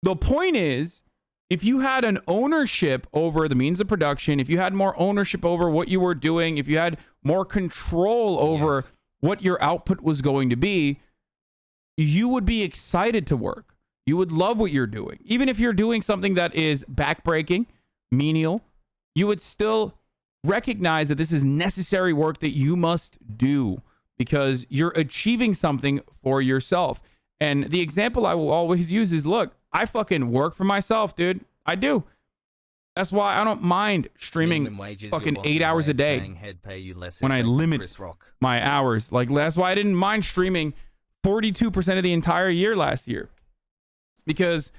Speaker 3: The point is, if you had an ownership over the means of production, if you had more ownership over what you were doing, if you had more control over what your output was going to be, you would be excited to work. You would love what you're doing. Even if you're doing something that is backbreaking, menial, you would still recognize that this is necessary work that you must do because you're achieving something for yourself. And the example I will always use is, look, I fucking work for myself, dude. I do. That's why I don't mind streaming fucking 8 hours a day when I limit my hours. Like, that's why I didn't mind streaming 42% of the entire year last year, because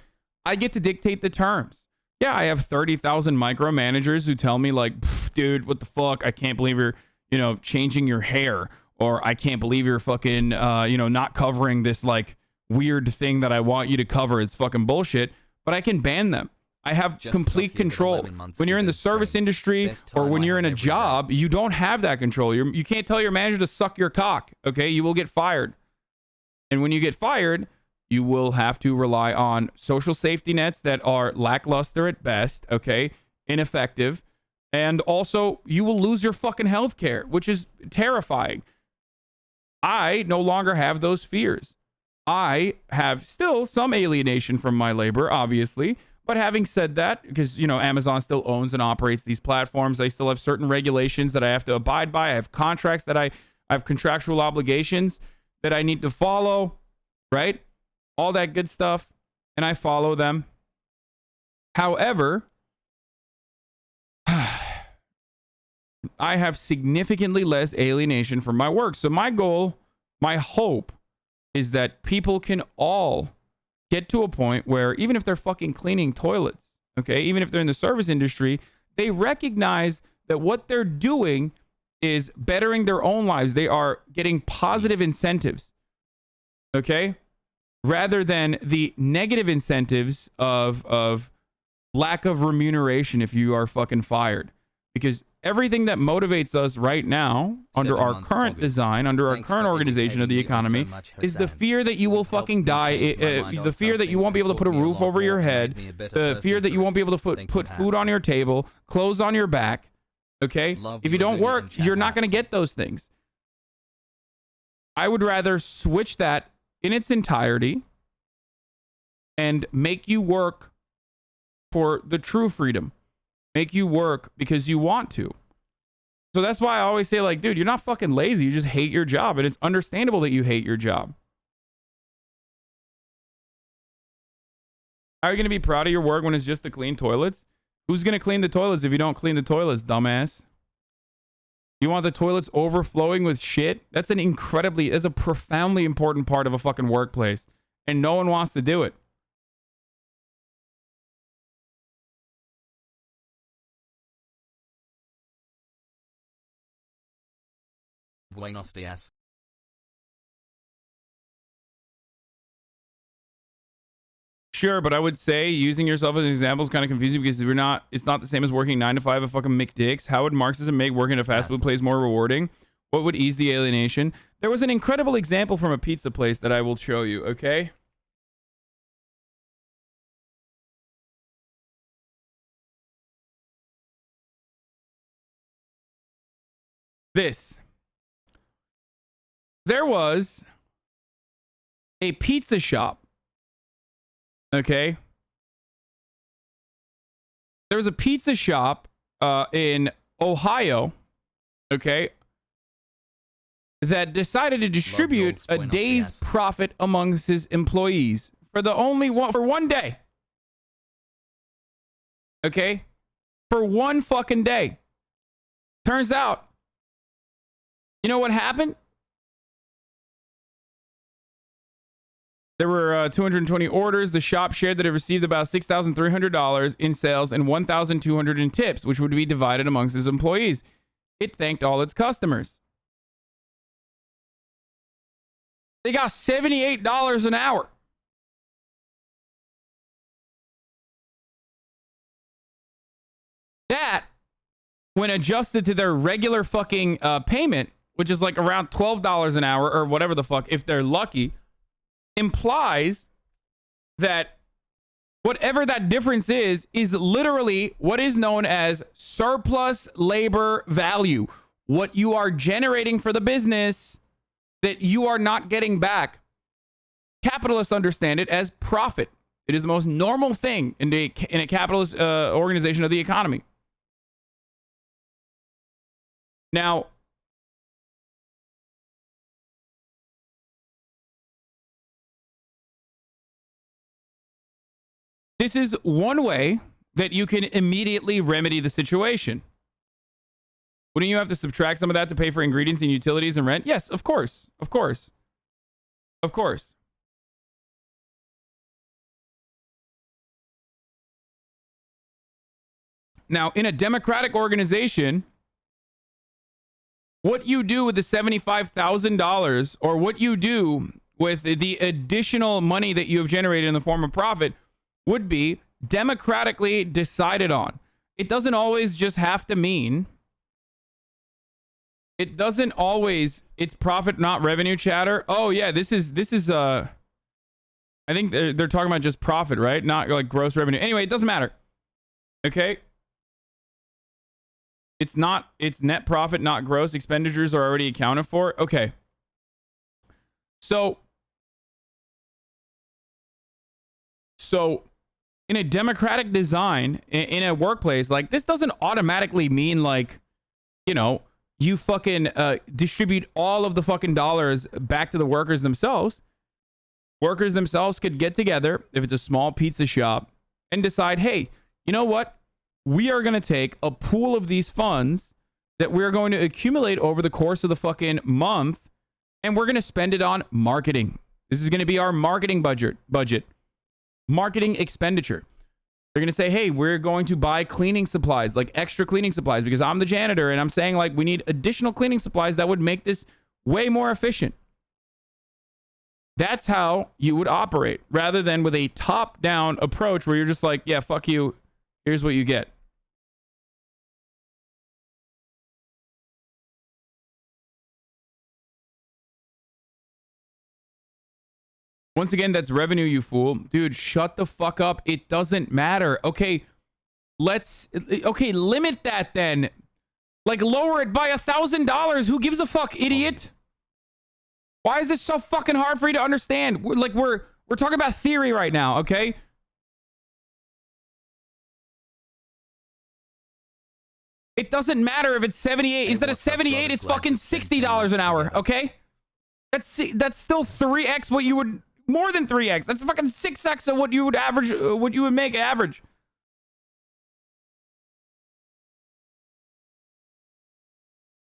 Speaker 3: I get to dictate the terms. Yeah, I have 30,000 micromanagers who tell me like, dude, what the fuck? I can't believe you're, changing your hair, or I can't believe you're fucking, not covering this like weird thing that I want you to cover. It's fucking bullshit. But I can ban them. I have complete control. When you're in the service industry or when you're in a job, you don't have that control. You can't tell your manager to suck your cock. Okay, you will get fired. And when you get fired, you will have to rely on social safety nets that are lackluster at best, okay, ineffective, and also you will lose your fucking health care, which is terrifying. I no longer have those fears. I have still some alienation from my labor, obviously, but having said that, because, Amazon still owns and operates these platforms, I still have certain regulations that I have to abide by. I have contracts that I have contractual obligations that I need to follow, right? All that good stuff, and I follow them. However, I have significantly less alienation from my work. So my goal, my hope, is that people can all get to a point where, even if they're fucking cleaning toilets, okay, even if they're in the service industry, they recognize that what they're doing is bettering their own lives. They are getting positive incentives, okay, rather than the negative incentives of lack of remuneration if you are fucking fired. Because everything that motivates us right now, under our current design, under our current organization of the economy, is the fear that you will fucking die, the fear that you won't be able to put a roof over your head, the fear that you won't be able to put food on your table, clothes on your back, okay? If you don't work, you're not going to get those things. I would rather switch that in its entirety and make you work for the true freedom. Make you work because you want to. So that's why I always say, like, dude, you're not fucking lazy. You just hate your job. And it's understandable that you hate your job. Are you going to be proud of your work when it's just to clean toilets? Who's going to clean the toilets if you don't clean the toilets, dumbass? You want the toilets overflowing with shit? That's a profoundly important part of a fucking workplace. And no one wants to do it.
Speaker 1: Buenos dias.
Speaker 3: Sure, but I would say using yourself as an example is kind of confusing, because it's not the same as working 9 to 5 at fucking McDick's. How would Marxism make working at a fast food place more rewarding? What would ease the alienation? There was an incredible example from a pizza place that I will show you, okay? There was a pizza shop, okay? There was a pizza shop in Ohio, okay, that decided to distribute a day's profit amongst his employees for one day. Okay? For one fucking day. Turns out, you know what happened? There were 220 orders. The shop shared that it received about $6,300 in sales and $1,200 in tips, which would be divided amongst its employees. It thanked all its customers. They got $78 an hour. That, when adjusted to their regular fucking payment, which is like around $12 an hour or whatever the fuck, if they're lucky, implies that whatever that difference is literally what is known as surplus labor value. What you are generating for the business that you are not getting back. Capitalists understand it as profit. It is the most normal thing in a capitalist organization of the economy. Now, this is one way that you can immediately remedy the situation. Wouldn't you have to subtract some of that to pay for ingredients and utilities and rent? Yes, of course. Of course. Of course. Now, in a democratic organization, what you do with the $75,000 or what you do with the additional money that you have generated in the form of profit would be democratically decided on. It doesn't always just have to mean, it doesn't always, it's profit, not revenue chatter. Oh yeah, this is I think they're talking about just profit, right? Not like gross revenue. Anyway, it doesn't matter. Okay? It's net profit, not gross. Expenditures are already accounted for. Okay. So in a democratic design, in a workplace, like this doesn't automatically mean like, you know, you fucking distribute all of the fucking dollars back to the workers themselves. Workers themselves could get together, if it's a small pizza shop, and decide, hey, you know what? We are going to take a pool of these funds that we're going to accumulate over the course of the fucking month, and we're going to spend it on marketing. This is going to be our marketing budget, marketing expenditure. They're going to say, hey, we're going to buy cleaning supplies, like extra cleaning supplies, because I'm the janitor, and I'm saying like we need additional cleaning supplies that would make this way more efficient. That's how you would operate, rather than with a top-down approach where you're just like, yeah, fuck you. Here's what you get. Once again, that's revenue, you fool. Dude, shut the fuck up. It doesn't matter. Okay, limit that then. Like, lower it by $1,000. Who gives a fuck, idiot? Why is this so fucking hard for you to understand? We're talking about theory right now, okay? It doesn't matter if it's 78. Instead of 78, it's fucking $60 an hour, okay? That's still 3x what you would, more than 3x. That's fucking 6x of what you would average, what you would make average.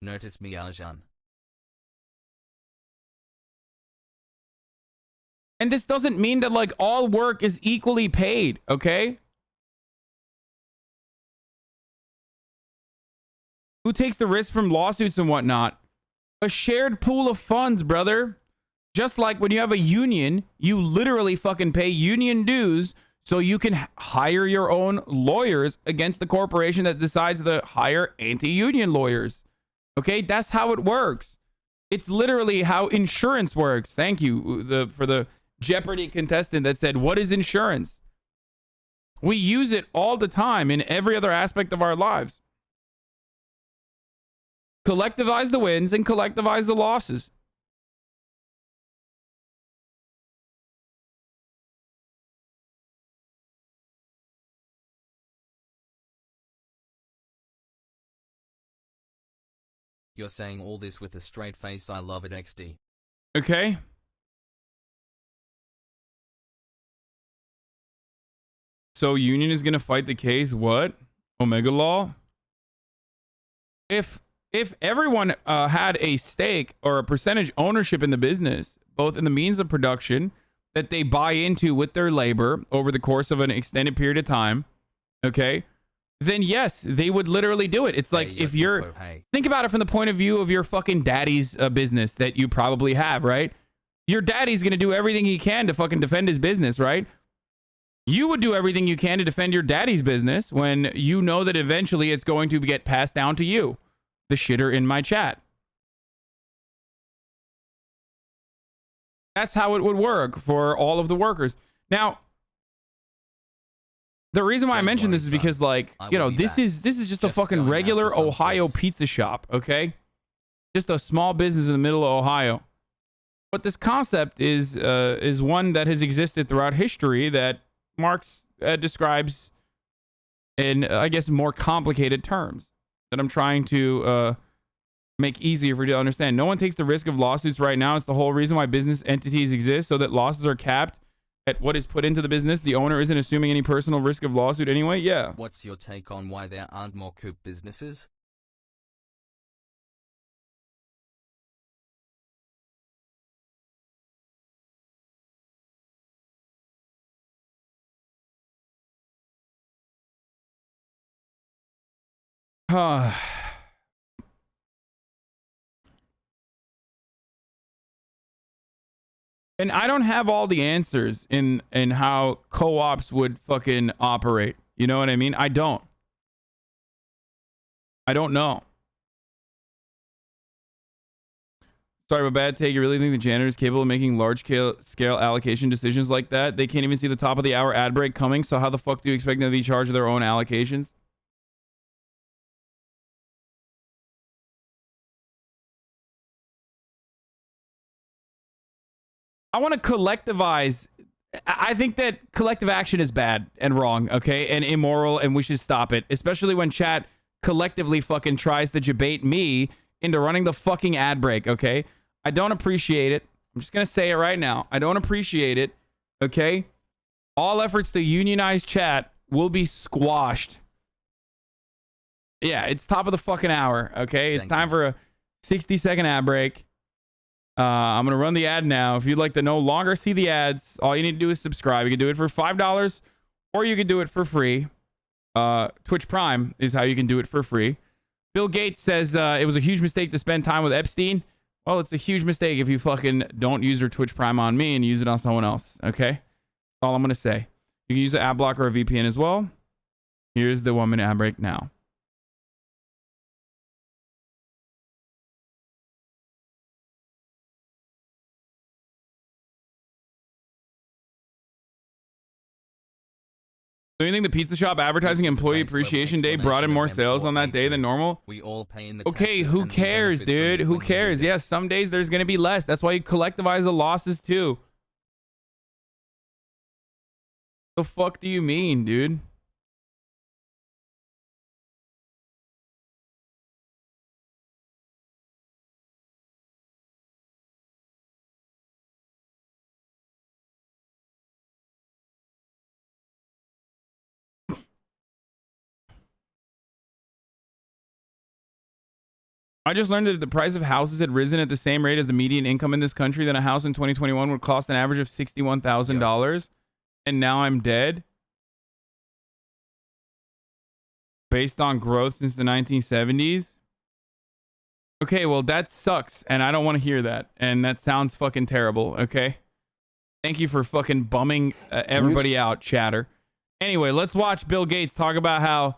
Speaker 1: Notice me, Hasan.
Speaker 3: And this doesn't mean that like all work is equally paid, okay? Who takes the risk from lawsuits and whatnot? A shared pool of funds, brother. Just like when you have a union, you literally fucking pay union dues so you can hire your own lawyers against the corporation that decides to hire anti-union lawyers. Okay, that's how it works. It's literally how insurance works. Thank you for the Jeopardy contestant that said, what is insurance? We use it all the time in every other aspect of our lives. Collectivize the wins and collectivize the losses.
Speaker 1: You're saying all this with a straight face. I love it, XD.
Speaker 3: Okay. So union is going to fight the case. What? Omega law? If everyone had a stake or a percentage ownership in the business, both in the means of production that they buy into with their labor over the course of an extended period of time, okay, then yes, they would literally do it. It's like if you're, think about it from the point of view of your fucking daddy's business that you probably have, right? Your daddy's going to do everything he can to fucking defend his business, right? You would do everything you can to defend your daddy's business when you know that eventually it's going to get passed down to you, the shitter in my chat. That's how it would work for all of the workers. Now, the reason why I mention this is because, like, you know, this is just a fucking regular Ohio pizza shop, okay? Just a small business in the middle of Ohio. But this concept is one that has existed throughout history that Marx describes in, I guess, more complicated terms that I'm trying to make easier for you to understand. No one takes the risk of lawsuits right now. It's the whole reason why business entities exist, so that losses are capped at what is put into the business. The owner isn't assuming any personal risk of lawsuit anyway. Yeah.
Speaker 1: What's your take on why there aren't more coop businesses?
Speaker 3: And I don't have all the answers in how co-ops would fucking operate. You know what I mean? I don't know. Sorry, but bad take. You really think the janitor is capable of making large scale allocation decisions like that? They can't even see the top of the hour ad break coming, so how the fuck do you expect them to be in charge of their own allocations? I want to collectivize. I think that collective action is bad and wrong, okay, and immoral, and we should stop it, especially when chat collectively fucking tries to debate me into running the fucking ad break, okay? I don't appreciate it. I'm just going to say it right now. I don't appreciate it, okay? All efforts to unionize chat will be squashed. Yeah, it's top of the fucking hour, okay? It's time for a 60-second ad break. I'm going to run the ad now. If you'd like to no longer see the ads, all you need to do is subscribe. You can do it for $5 or you can do it for free. Twitch Prime is how you can do it for free. Bill Gates says it was a huge mistake to spend time with Epstein. Well, it's a huge mistake if you fucking don't use your Twitch Prime on me and use it on someone else. Okay? That's all I'm going to say. You can use an ad blocker or a VPN as well. Here's the 1-minute ad break now. Do you think the pizza shop advertising Employee Appreciation Day brought in more sales on that day than normal?
Speaker 1: We all pay in the
Speaker 3: okay, who cares, dude? Who cares? Yes, some days there's going to be less. That's why you collectivize the losses too. The fuck do you mean, dude? I just learned that the price of houses had risen at the same rate as the median income in this country. Then a house in 2021 would cost an average of $61,000. And now I'm dead. Based on growth since the 1970s. Okay, well, that sucks. And I don't want to hear that. And that sounds fucking terrible, okay? Thank you for fucking bumming everybody out, chatter. Anyway, let's watch Bill Gates talk about how,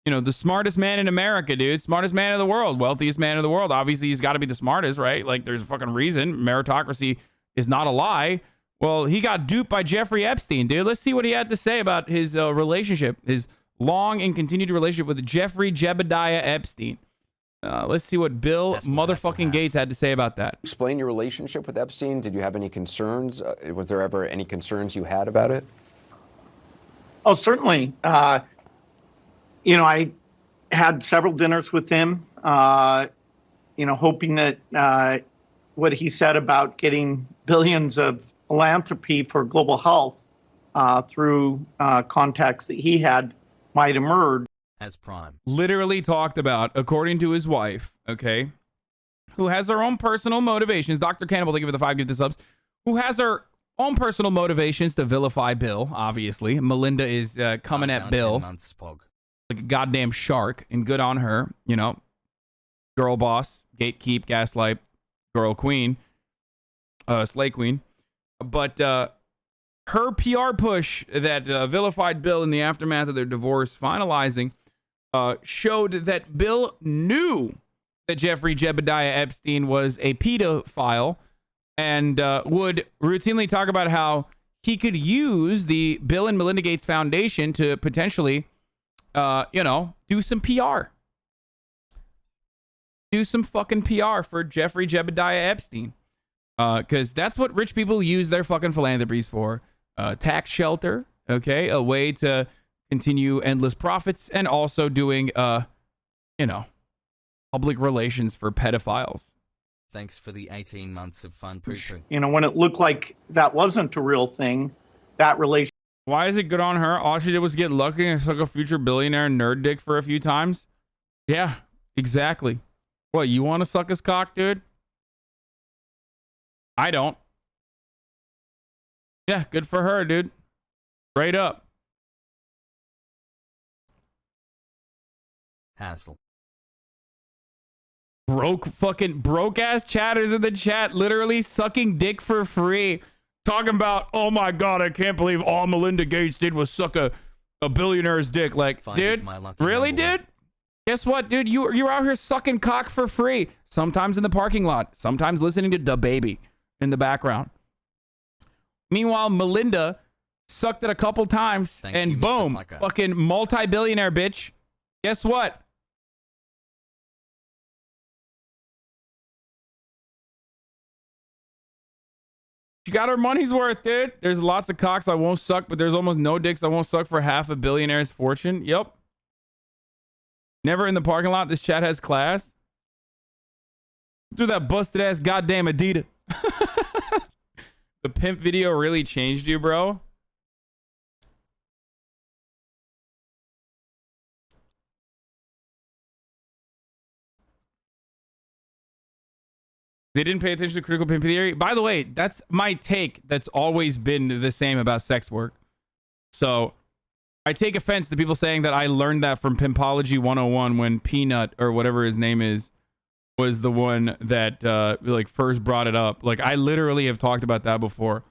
Speaker 3: you know, the smartest man in America, dude. Smartest man in the world. Wealthiest man in the world. Obviously, he's got to be the smartest, right? Like, there's a fucking reason. Meritocracy is not a lie. Well, he got duped by Jeffrey Epstein, dude. Let's see what he had to say about his relationship, his long and continued relationship with Jeffrey Jebediah Epstein. Let's see what Bill motherfucking Gates had to say about that.
Speaker 18: Explain your relationship with Epstein. Did you have any concerns? Was there ever any concerns you had about it?
Speaker 19: Oh, certainly. You know, I had several dinners with him, you know, hoping that what he said about getting billions of philanthropy for global health through contacts that he had might emerge.
Speaker 1: As Prime.
Speaker 3: Literally talked about, according to his wife, okay, who has her own personal motivations. Dr. Cannibal, thank you for the 5 gift subs. Who has her own personal motivations to vilify Bill, obviously. Melinda is coming at Bill like a goddamn shark, and good on her, you know. Girl boss, gatekeep, gaslight, girl queen, slay queen. But her PR push that vilified Bill in the aftermath of their divorce finalizing showed that Bill knew that Jeffrey Jebediah Epstein was a pedophile and would routinely talk about how he could use the Bill and Melinda Gates Foundation to potentially you know, do some PR. Do some fucking PR for Jeffrey Jebediah Epstein. Because that's what rich people use their fucking philanthropies for. Tax shelter, okay? A way to continue endless profits and also doing, you know, public relations for pedophiles.
Speaker 1: Thanks for the 18 months of fun poo-poo.
Speaker 19: You know, when it looked like that wasn't a real thing, that relationship.
Speaker 3: Why is it good on her? All she did was get lucky and suck a future billionaire nerd dick for a few times. Yeah, exactly. What, you want to suck his cock, dude? I don't. Yeah, good for her, dude. Straight up.
Speaker 1: Hassle.
Speaker 3: Broke ass chatters in the chat literally sucking dick for free. Talking about, oh my God, I can't believe all Melinda Gates did was suck a billionaire's dick. Like, dude, really, dude? Guess what, dude? You're out here sucking cock for free. Sometimes in the parking lot. Sometimes listening to DaBaby in the background. Meanwhile, Melinda sucked it a couple times and boom, fucking multi-billionaire bitch. Guess what? She got her money's worth, dude. There's lots of cocks I won't suck, but there's almost no dicks I won't suck for half a billionaire's fortune. Yep. Never in the parking lot. This chat has class. Through that busted ass goddamn Adidas. The pimp video really changed you, bro. They didn't pay attention to critical pimp theory. By the way, that's my take. That's always been the same about sex work. So I take offense to people saying that I learned that from Pimpology 101 when Peanut or whatever his name is was the one that like first brought it up. Like, I literally have talked about that before.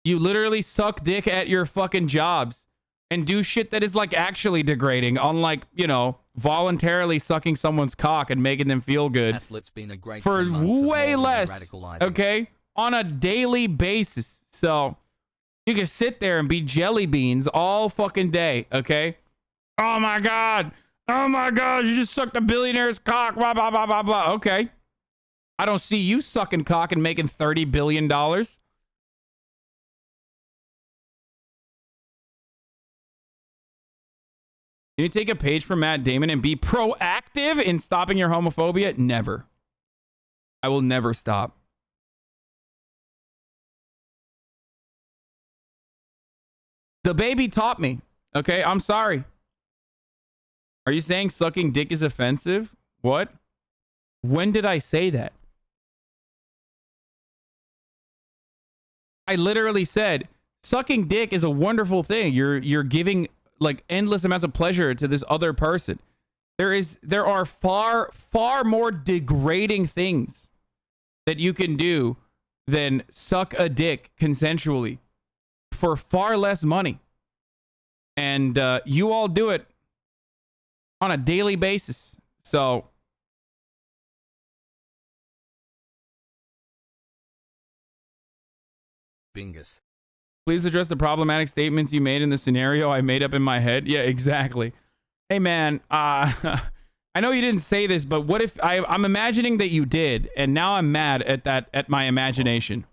Speaker 3: You literally suck dick at your fucking jobs and do shit that is like actually degrading, unlike, you know, voluntarily sucking someone's cock and making them feel good for way less, okay, on a daily basis. So you can sit there and be jelly beans all fucking day, okay? Oh my God, you just sucked a billionaire's cock, blah, blah, blah, blah, blah. Okay. I don't see you sucking cock and making $30 billion. Can you take a page from Matt Damon and be proactive in stopping your homophobia? Never. I will never stop. DaBaby taught me. Okay, I'm sorry. Are you saying sucking dick is offensive? What? When did I say that? I literally said sucking dick is a wonderful thing. You're giving like endless amounts of pleasure to this other person. There are far more degrading things that you can do than suck a dick consensually for far less money. And you all do it on a daily basis. So
Speaker 1: Bingus.
Speaker 3: Please address the problematic statements you made in the scenario I made up in my head. Yeah, exactly. Hey, man, I know you didn't say this, but what if I'm imagining that you did, and now I'm mad at my imagination.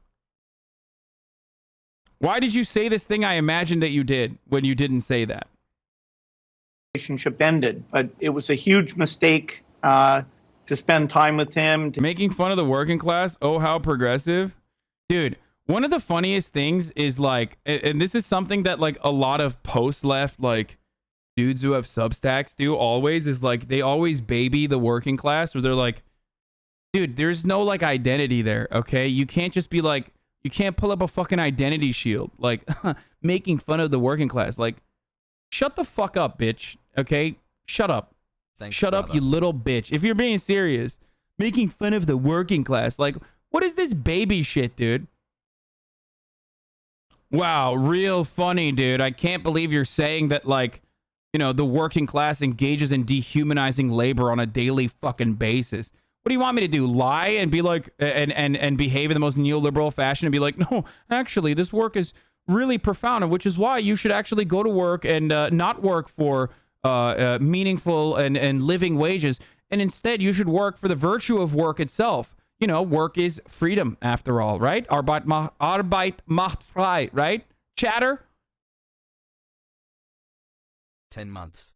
Speaker 3: Why did you say this thing I imagined that you did when you didn't say that?
Speaker 19: Relationship ended, but it was a huge mistake to spend time with him.
Speaker 3: Making fun of the working class? Oh, how progressive. Dude. One of the funniest things is like, and this is something that like a lot of post-left like dudes who have Substacks do always, is like they always baby the working class, where they're like, dude, there's no like identity there, okay? You can't just be like, you can't pull up a fucking identity shield like making fun of the working class. Like, shut the fuck up, bitch, okay? Shut up. Shut up, you little bitch. If you're being serious, making fun of the working class, like, what is this baby shit, dude? Wow, real funny, dude. I can't believe you're saying that, like, you know, the working class engages in dehumanizing labor on a daily fucking basis. What do you want me to do? Lie and be like, and behave in the most neoliberal fashion and be like, no, actually, this work is really profound, which is why you should actually go to work and not work for meaningful and living wages. And instead, you should work for the virtue of work itself. You know, work is freedom, after all, right? Arbeit macht frei, right? Chatter?
Speaker 1: 10 months.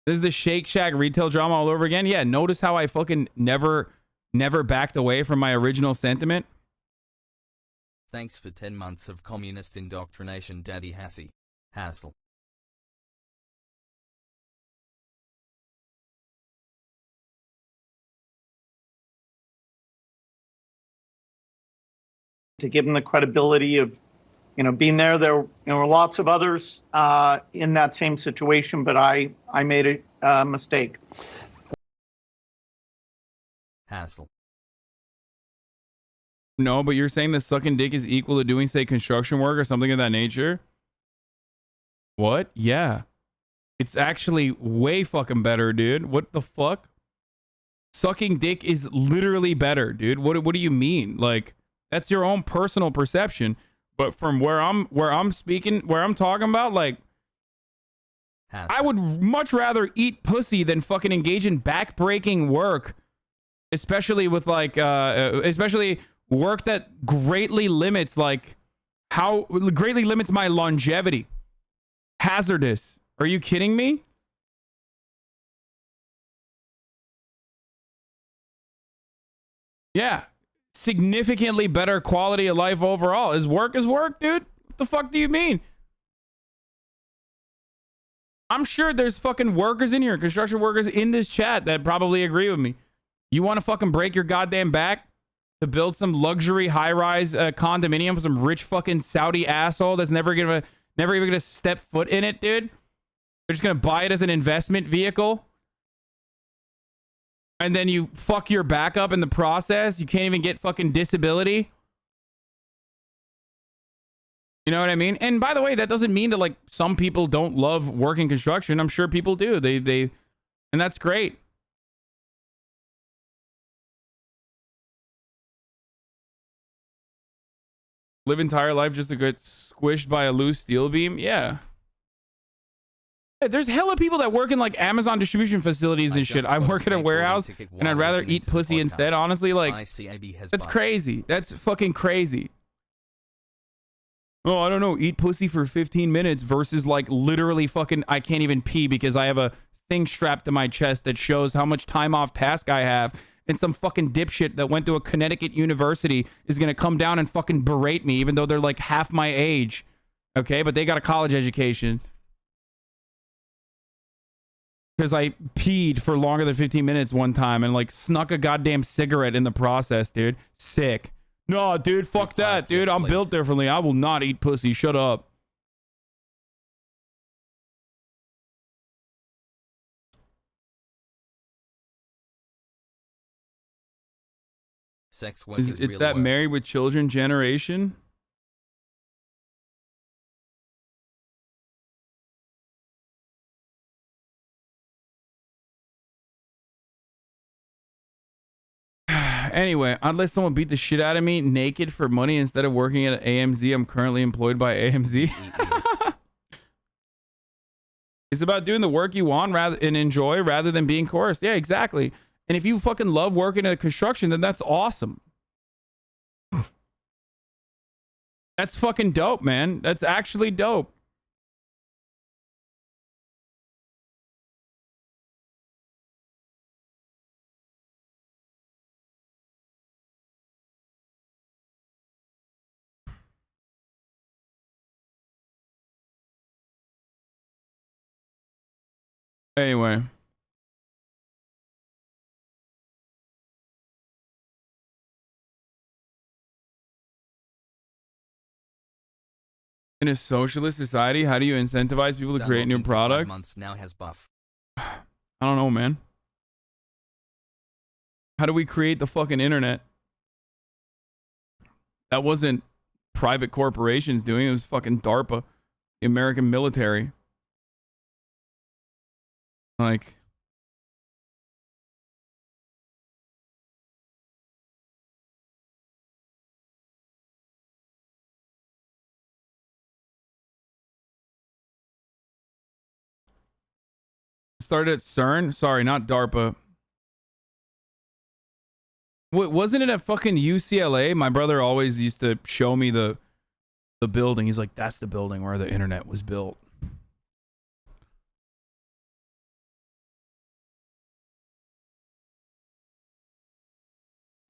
Speaker 3: This is the Shake Shack retail drama all over again. Yeah, notice how I fucking never never backed away from my original sentiment.
Speaker 1: Thanks for 10 months of communist indoctrination, Daddy Hassel.
Speaker 19: To give him the credibility of, being there. There were lots of others in that same situation, but I made a mistake.
Speaker 1: Hassel.
Speaker 3: No, but you're saying that sucking dick is equal to doing, say, construction work or something of that nature? What? Yeah. It's actually way fucking better, dude. What the fuck? Sucking dick is literally better, dude. What do you mean? Like, that's your own personal perception. But from where I'm talking about, like, I would much rather eat pussy than fucking engage in back-breaking work. Especially with, like, especially work that greatly limits, greatly limits my longevity. Hazardous. Are you kidding me? Yeah. Significantly better quality of life overall. Is work, dude? What the fuck do you mean? I'm sure there's fucking workers in here, construction workers in this chat that probably agree with me. You want to fucking break your goddamn back to build some luxury high-rise condominium for some rich fucking Saudi asshole that's never even gonna step foot in it, dude? They're just gonna buy it as an investment vehicle. And then you fuck your back up in the process. You can't even get fucking disability. You know what I mean? And by the way, that doesn't mean that, like, some people don't love working construction. I'm sure people do. And that's great. Live entire life just to get squished by a loose steel beam? Yeah. There's hella people that work in, like, Amazon distribution facilities and shit. I work at a warehouse and I'd rather eat pussy instead, honestly. Like, that's crazy. That's fucking crazy. Oh, I don't know. Eat pussy for 15 minutes versus, like, literally fucking I can't even pee because I have a thing strapped to my chest that shows how much time off task I have. And some fucking dipshit that went to a Connecticut university is going to come down and fucking berate me even though they're, like, half my age. Okay? But they got a college education. Because I peed for longer than 15 minutes one time and, like, snuck a goddamn cigarette in the process, dude. Sick. No, dude, fuck that, dude. I'm built differently. I will not eat pussy. Shut up.
Speaker 1: Sex work is
Speaker 3: It's
Speaker 1: real
Speaker 3: that
Speaker 1: work.
Speaker 3: married with children generation. Anyway, I'd let someone beat the shit out of me naked for money instead of working at AMZ. I'm currently employed by AMZ. It's about doing the work you want and enjoy rather than being coerced. Yeah, exactly. And if you fucking love working at construction, then that's awesome. That's fucking dope, man. That's actually dope. Anyway. In a socialist society, how do you incentivize people to create new products?
Speaker 1: Months now has buff.
Speaker 3: I don't know, man. How do we create the fucking internet? That wasn't private corporations doing it. It was fucking DARPA, the American military. Like, started at CERN? Sorry, not DARPA. Wasn't it at fucking UCLA? My brother always used to show me the building. He's like, that's the building where the internet was built.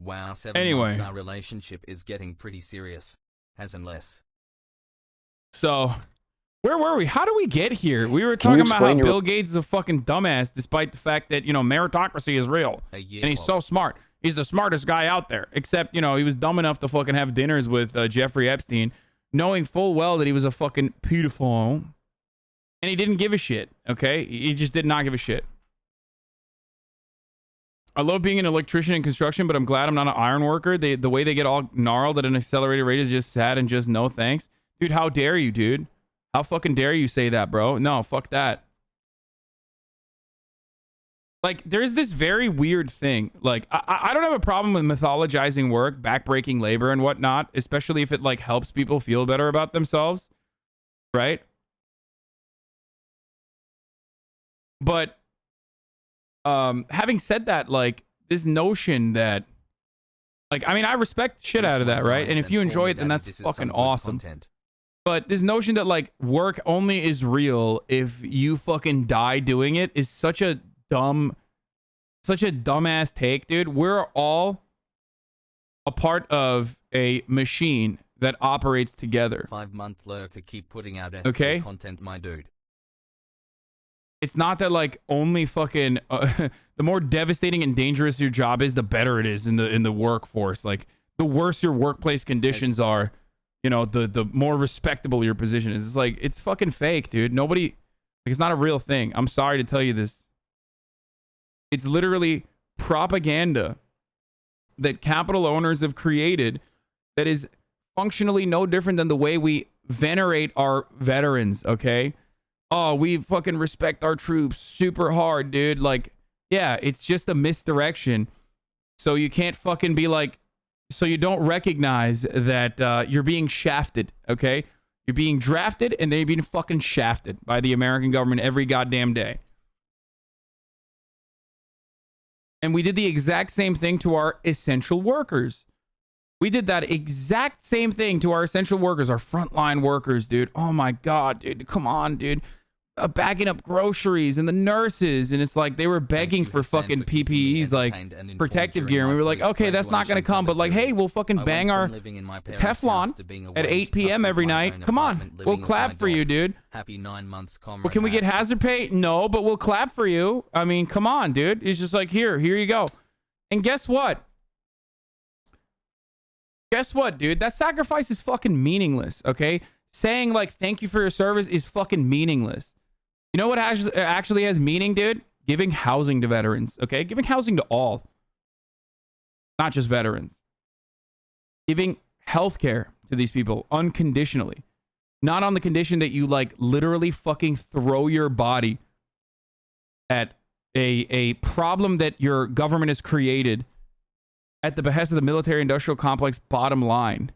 Speaker 1: Wow, 7
Speaker 3: Anyway.
Speaker 1: months our relationship is getting pretty serious. Hasn't less.
Speaker 3: So, where were we? How do we get here? We were talking about how Bill Gates is a fucking dumbass, despite the fact that, you know, meritocracy is real. And he's so smart. He's the smartest guy out there. Except, you know, he was dumb enough to fucking have dinners with Jeffrey Epstein, knowing full well that he was a fucking pedophile. And he didn't give a shit, okay? He just did not give a shit. I love being an electrician in construction, but I'm glad I'm not an iron worker. The way they get all gnarled at an accelerated rate is just sad and just no thanks. Dude, how dare you, dude? How fucking dare you say that, bro? No, fuck that. Like, there's this very weird thing. Like, I don't have a problem with mythologizing work, backbreaking labor and whatnot, especially if it, like, helps people feel better about themselves, right? But having said that, like, this notion that, like, I mean, I respect the shit out of that, right? And if you enjoy it, then that's fucking awesome. But this notion that, like, work only is real if you fucking die doing it is such a dumbass take, dude. We're all a part of a machine that operates together.
Speaker 1: 5-month lurker, keep putting out
Speaker 3: Okay?
Speaker 1: content, my dude.
Speaker 3: It's not that, like, only fucking the more devastating and dangerous your job is, the better it is in the workforce. Like, the worse your workplace conditions are, you know, the more respectable your position is. It's like, it's fucking fake, dude. Nobody, like, it's not a real thing. I'm sorry to tell you this. It's literally propaganda that capital owners have created that is functionally no different than the way we venerate our veterans, okay? Oh, we fucking respect our troops super hard, dude. Like, yeah, it's just a misdirection. So you can't fucking be like, so you don't recognize that you're being shafted, okay? You're being drafted and they're being fucking shafted by the American government every goddamn day. And we did the exact same thing to our essential workers. We did that exact same thing to our essential workers, our frontline workers, dude. Oh my God, dude. Come on, dude. Bagging up groceries and the nurses. And it's like they were begging for fucking PPEs, like protective gear. And we were like, okay, that's not going to come. But like, hey, we'll fucking bang our Teflon at 8 p.m. every night. Come on. We'll clap for you, dude.
Speaker 1: Happy 9 months, comrade.
Speaker 3: Well, can we get hazard pay? No, but we'll clap for you. I mean, come on, dude. It's just like, here you go. And guess what? Guess what, dude? That sacrifice is fucking meaningless, okay? Saying, like, thank you for your service is fucking meaningless. You know what actually has meaning, dude? Giving housing to veterans, okay? Giving housing to all. Not just veterans. Giving healthcare to these people unconditionally. Not on the condition that you, like, literally fucking throw your body at a problem that your government has created at the behest of the military-industrial complex bottom line,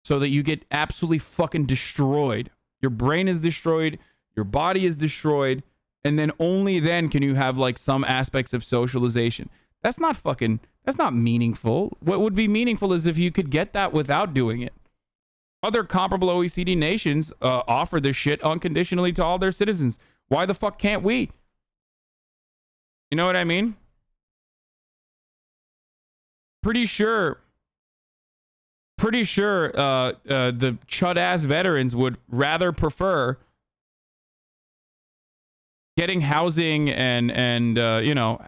Speaker 3: so that you get absolutely fucking destroyed. Your brain is destroyed, your body is destroyed, and then only then can you have, like, some aspects of socialization. That's not meaningful. What would be meaningful is if you could get that without doing it. Other comparable OECD nations offer this shit unconditionally to all their citizens. Why the fuck can't we? You know what I mean? Pretty sure the chud-ass veterans would rather prefer getting housing and you know,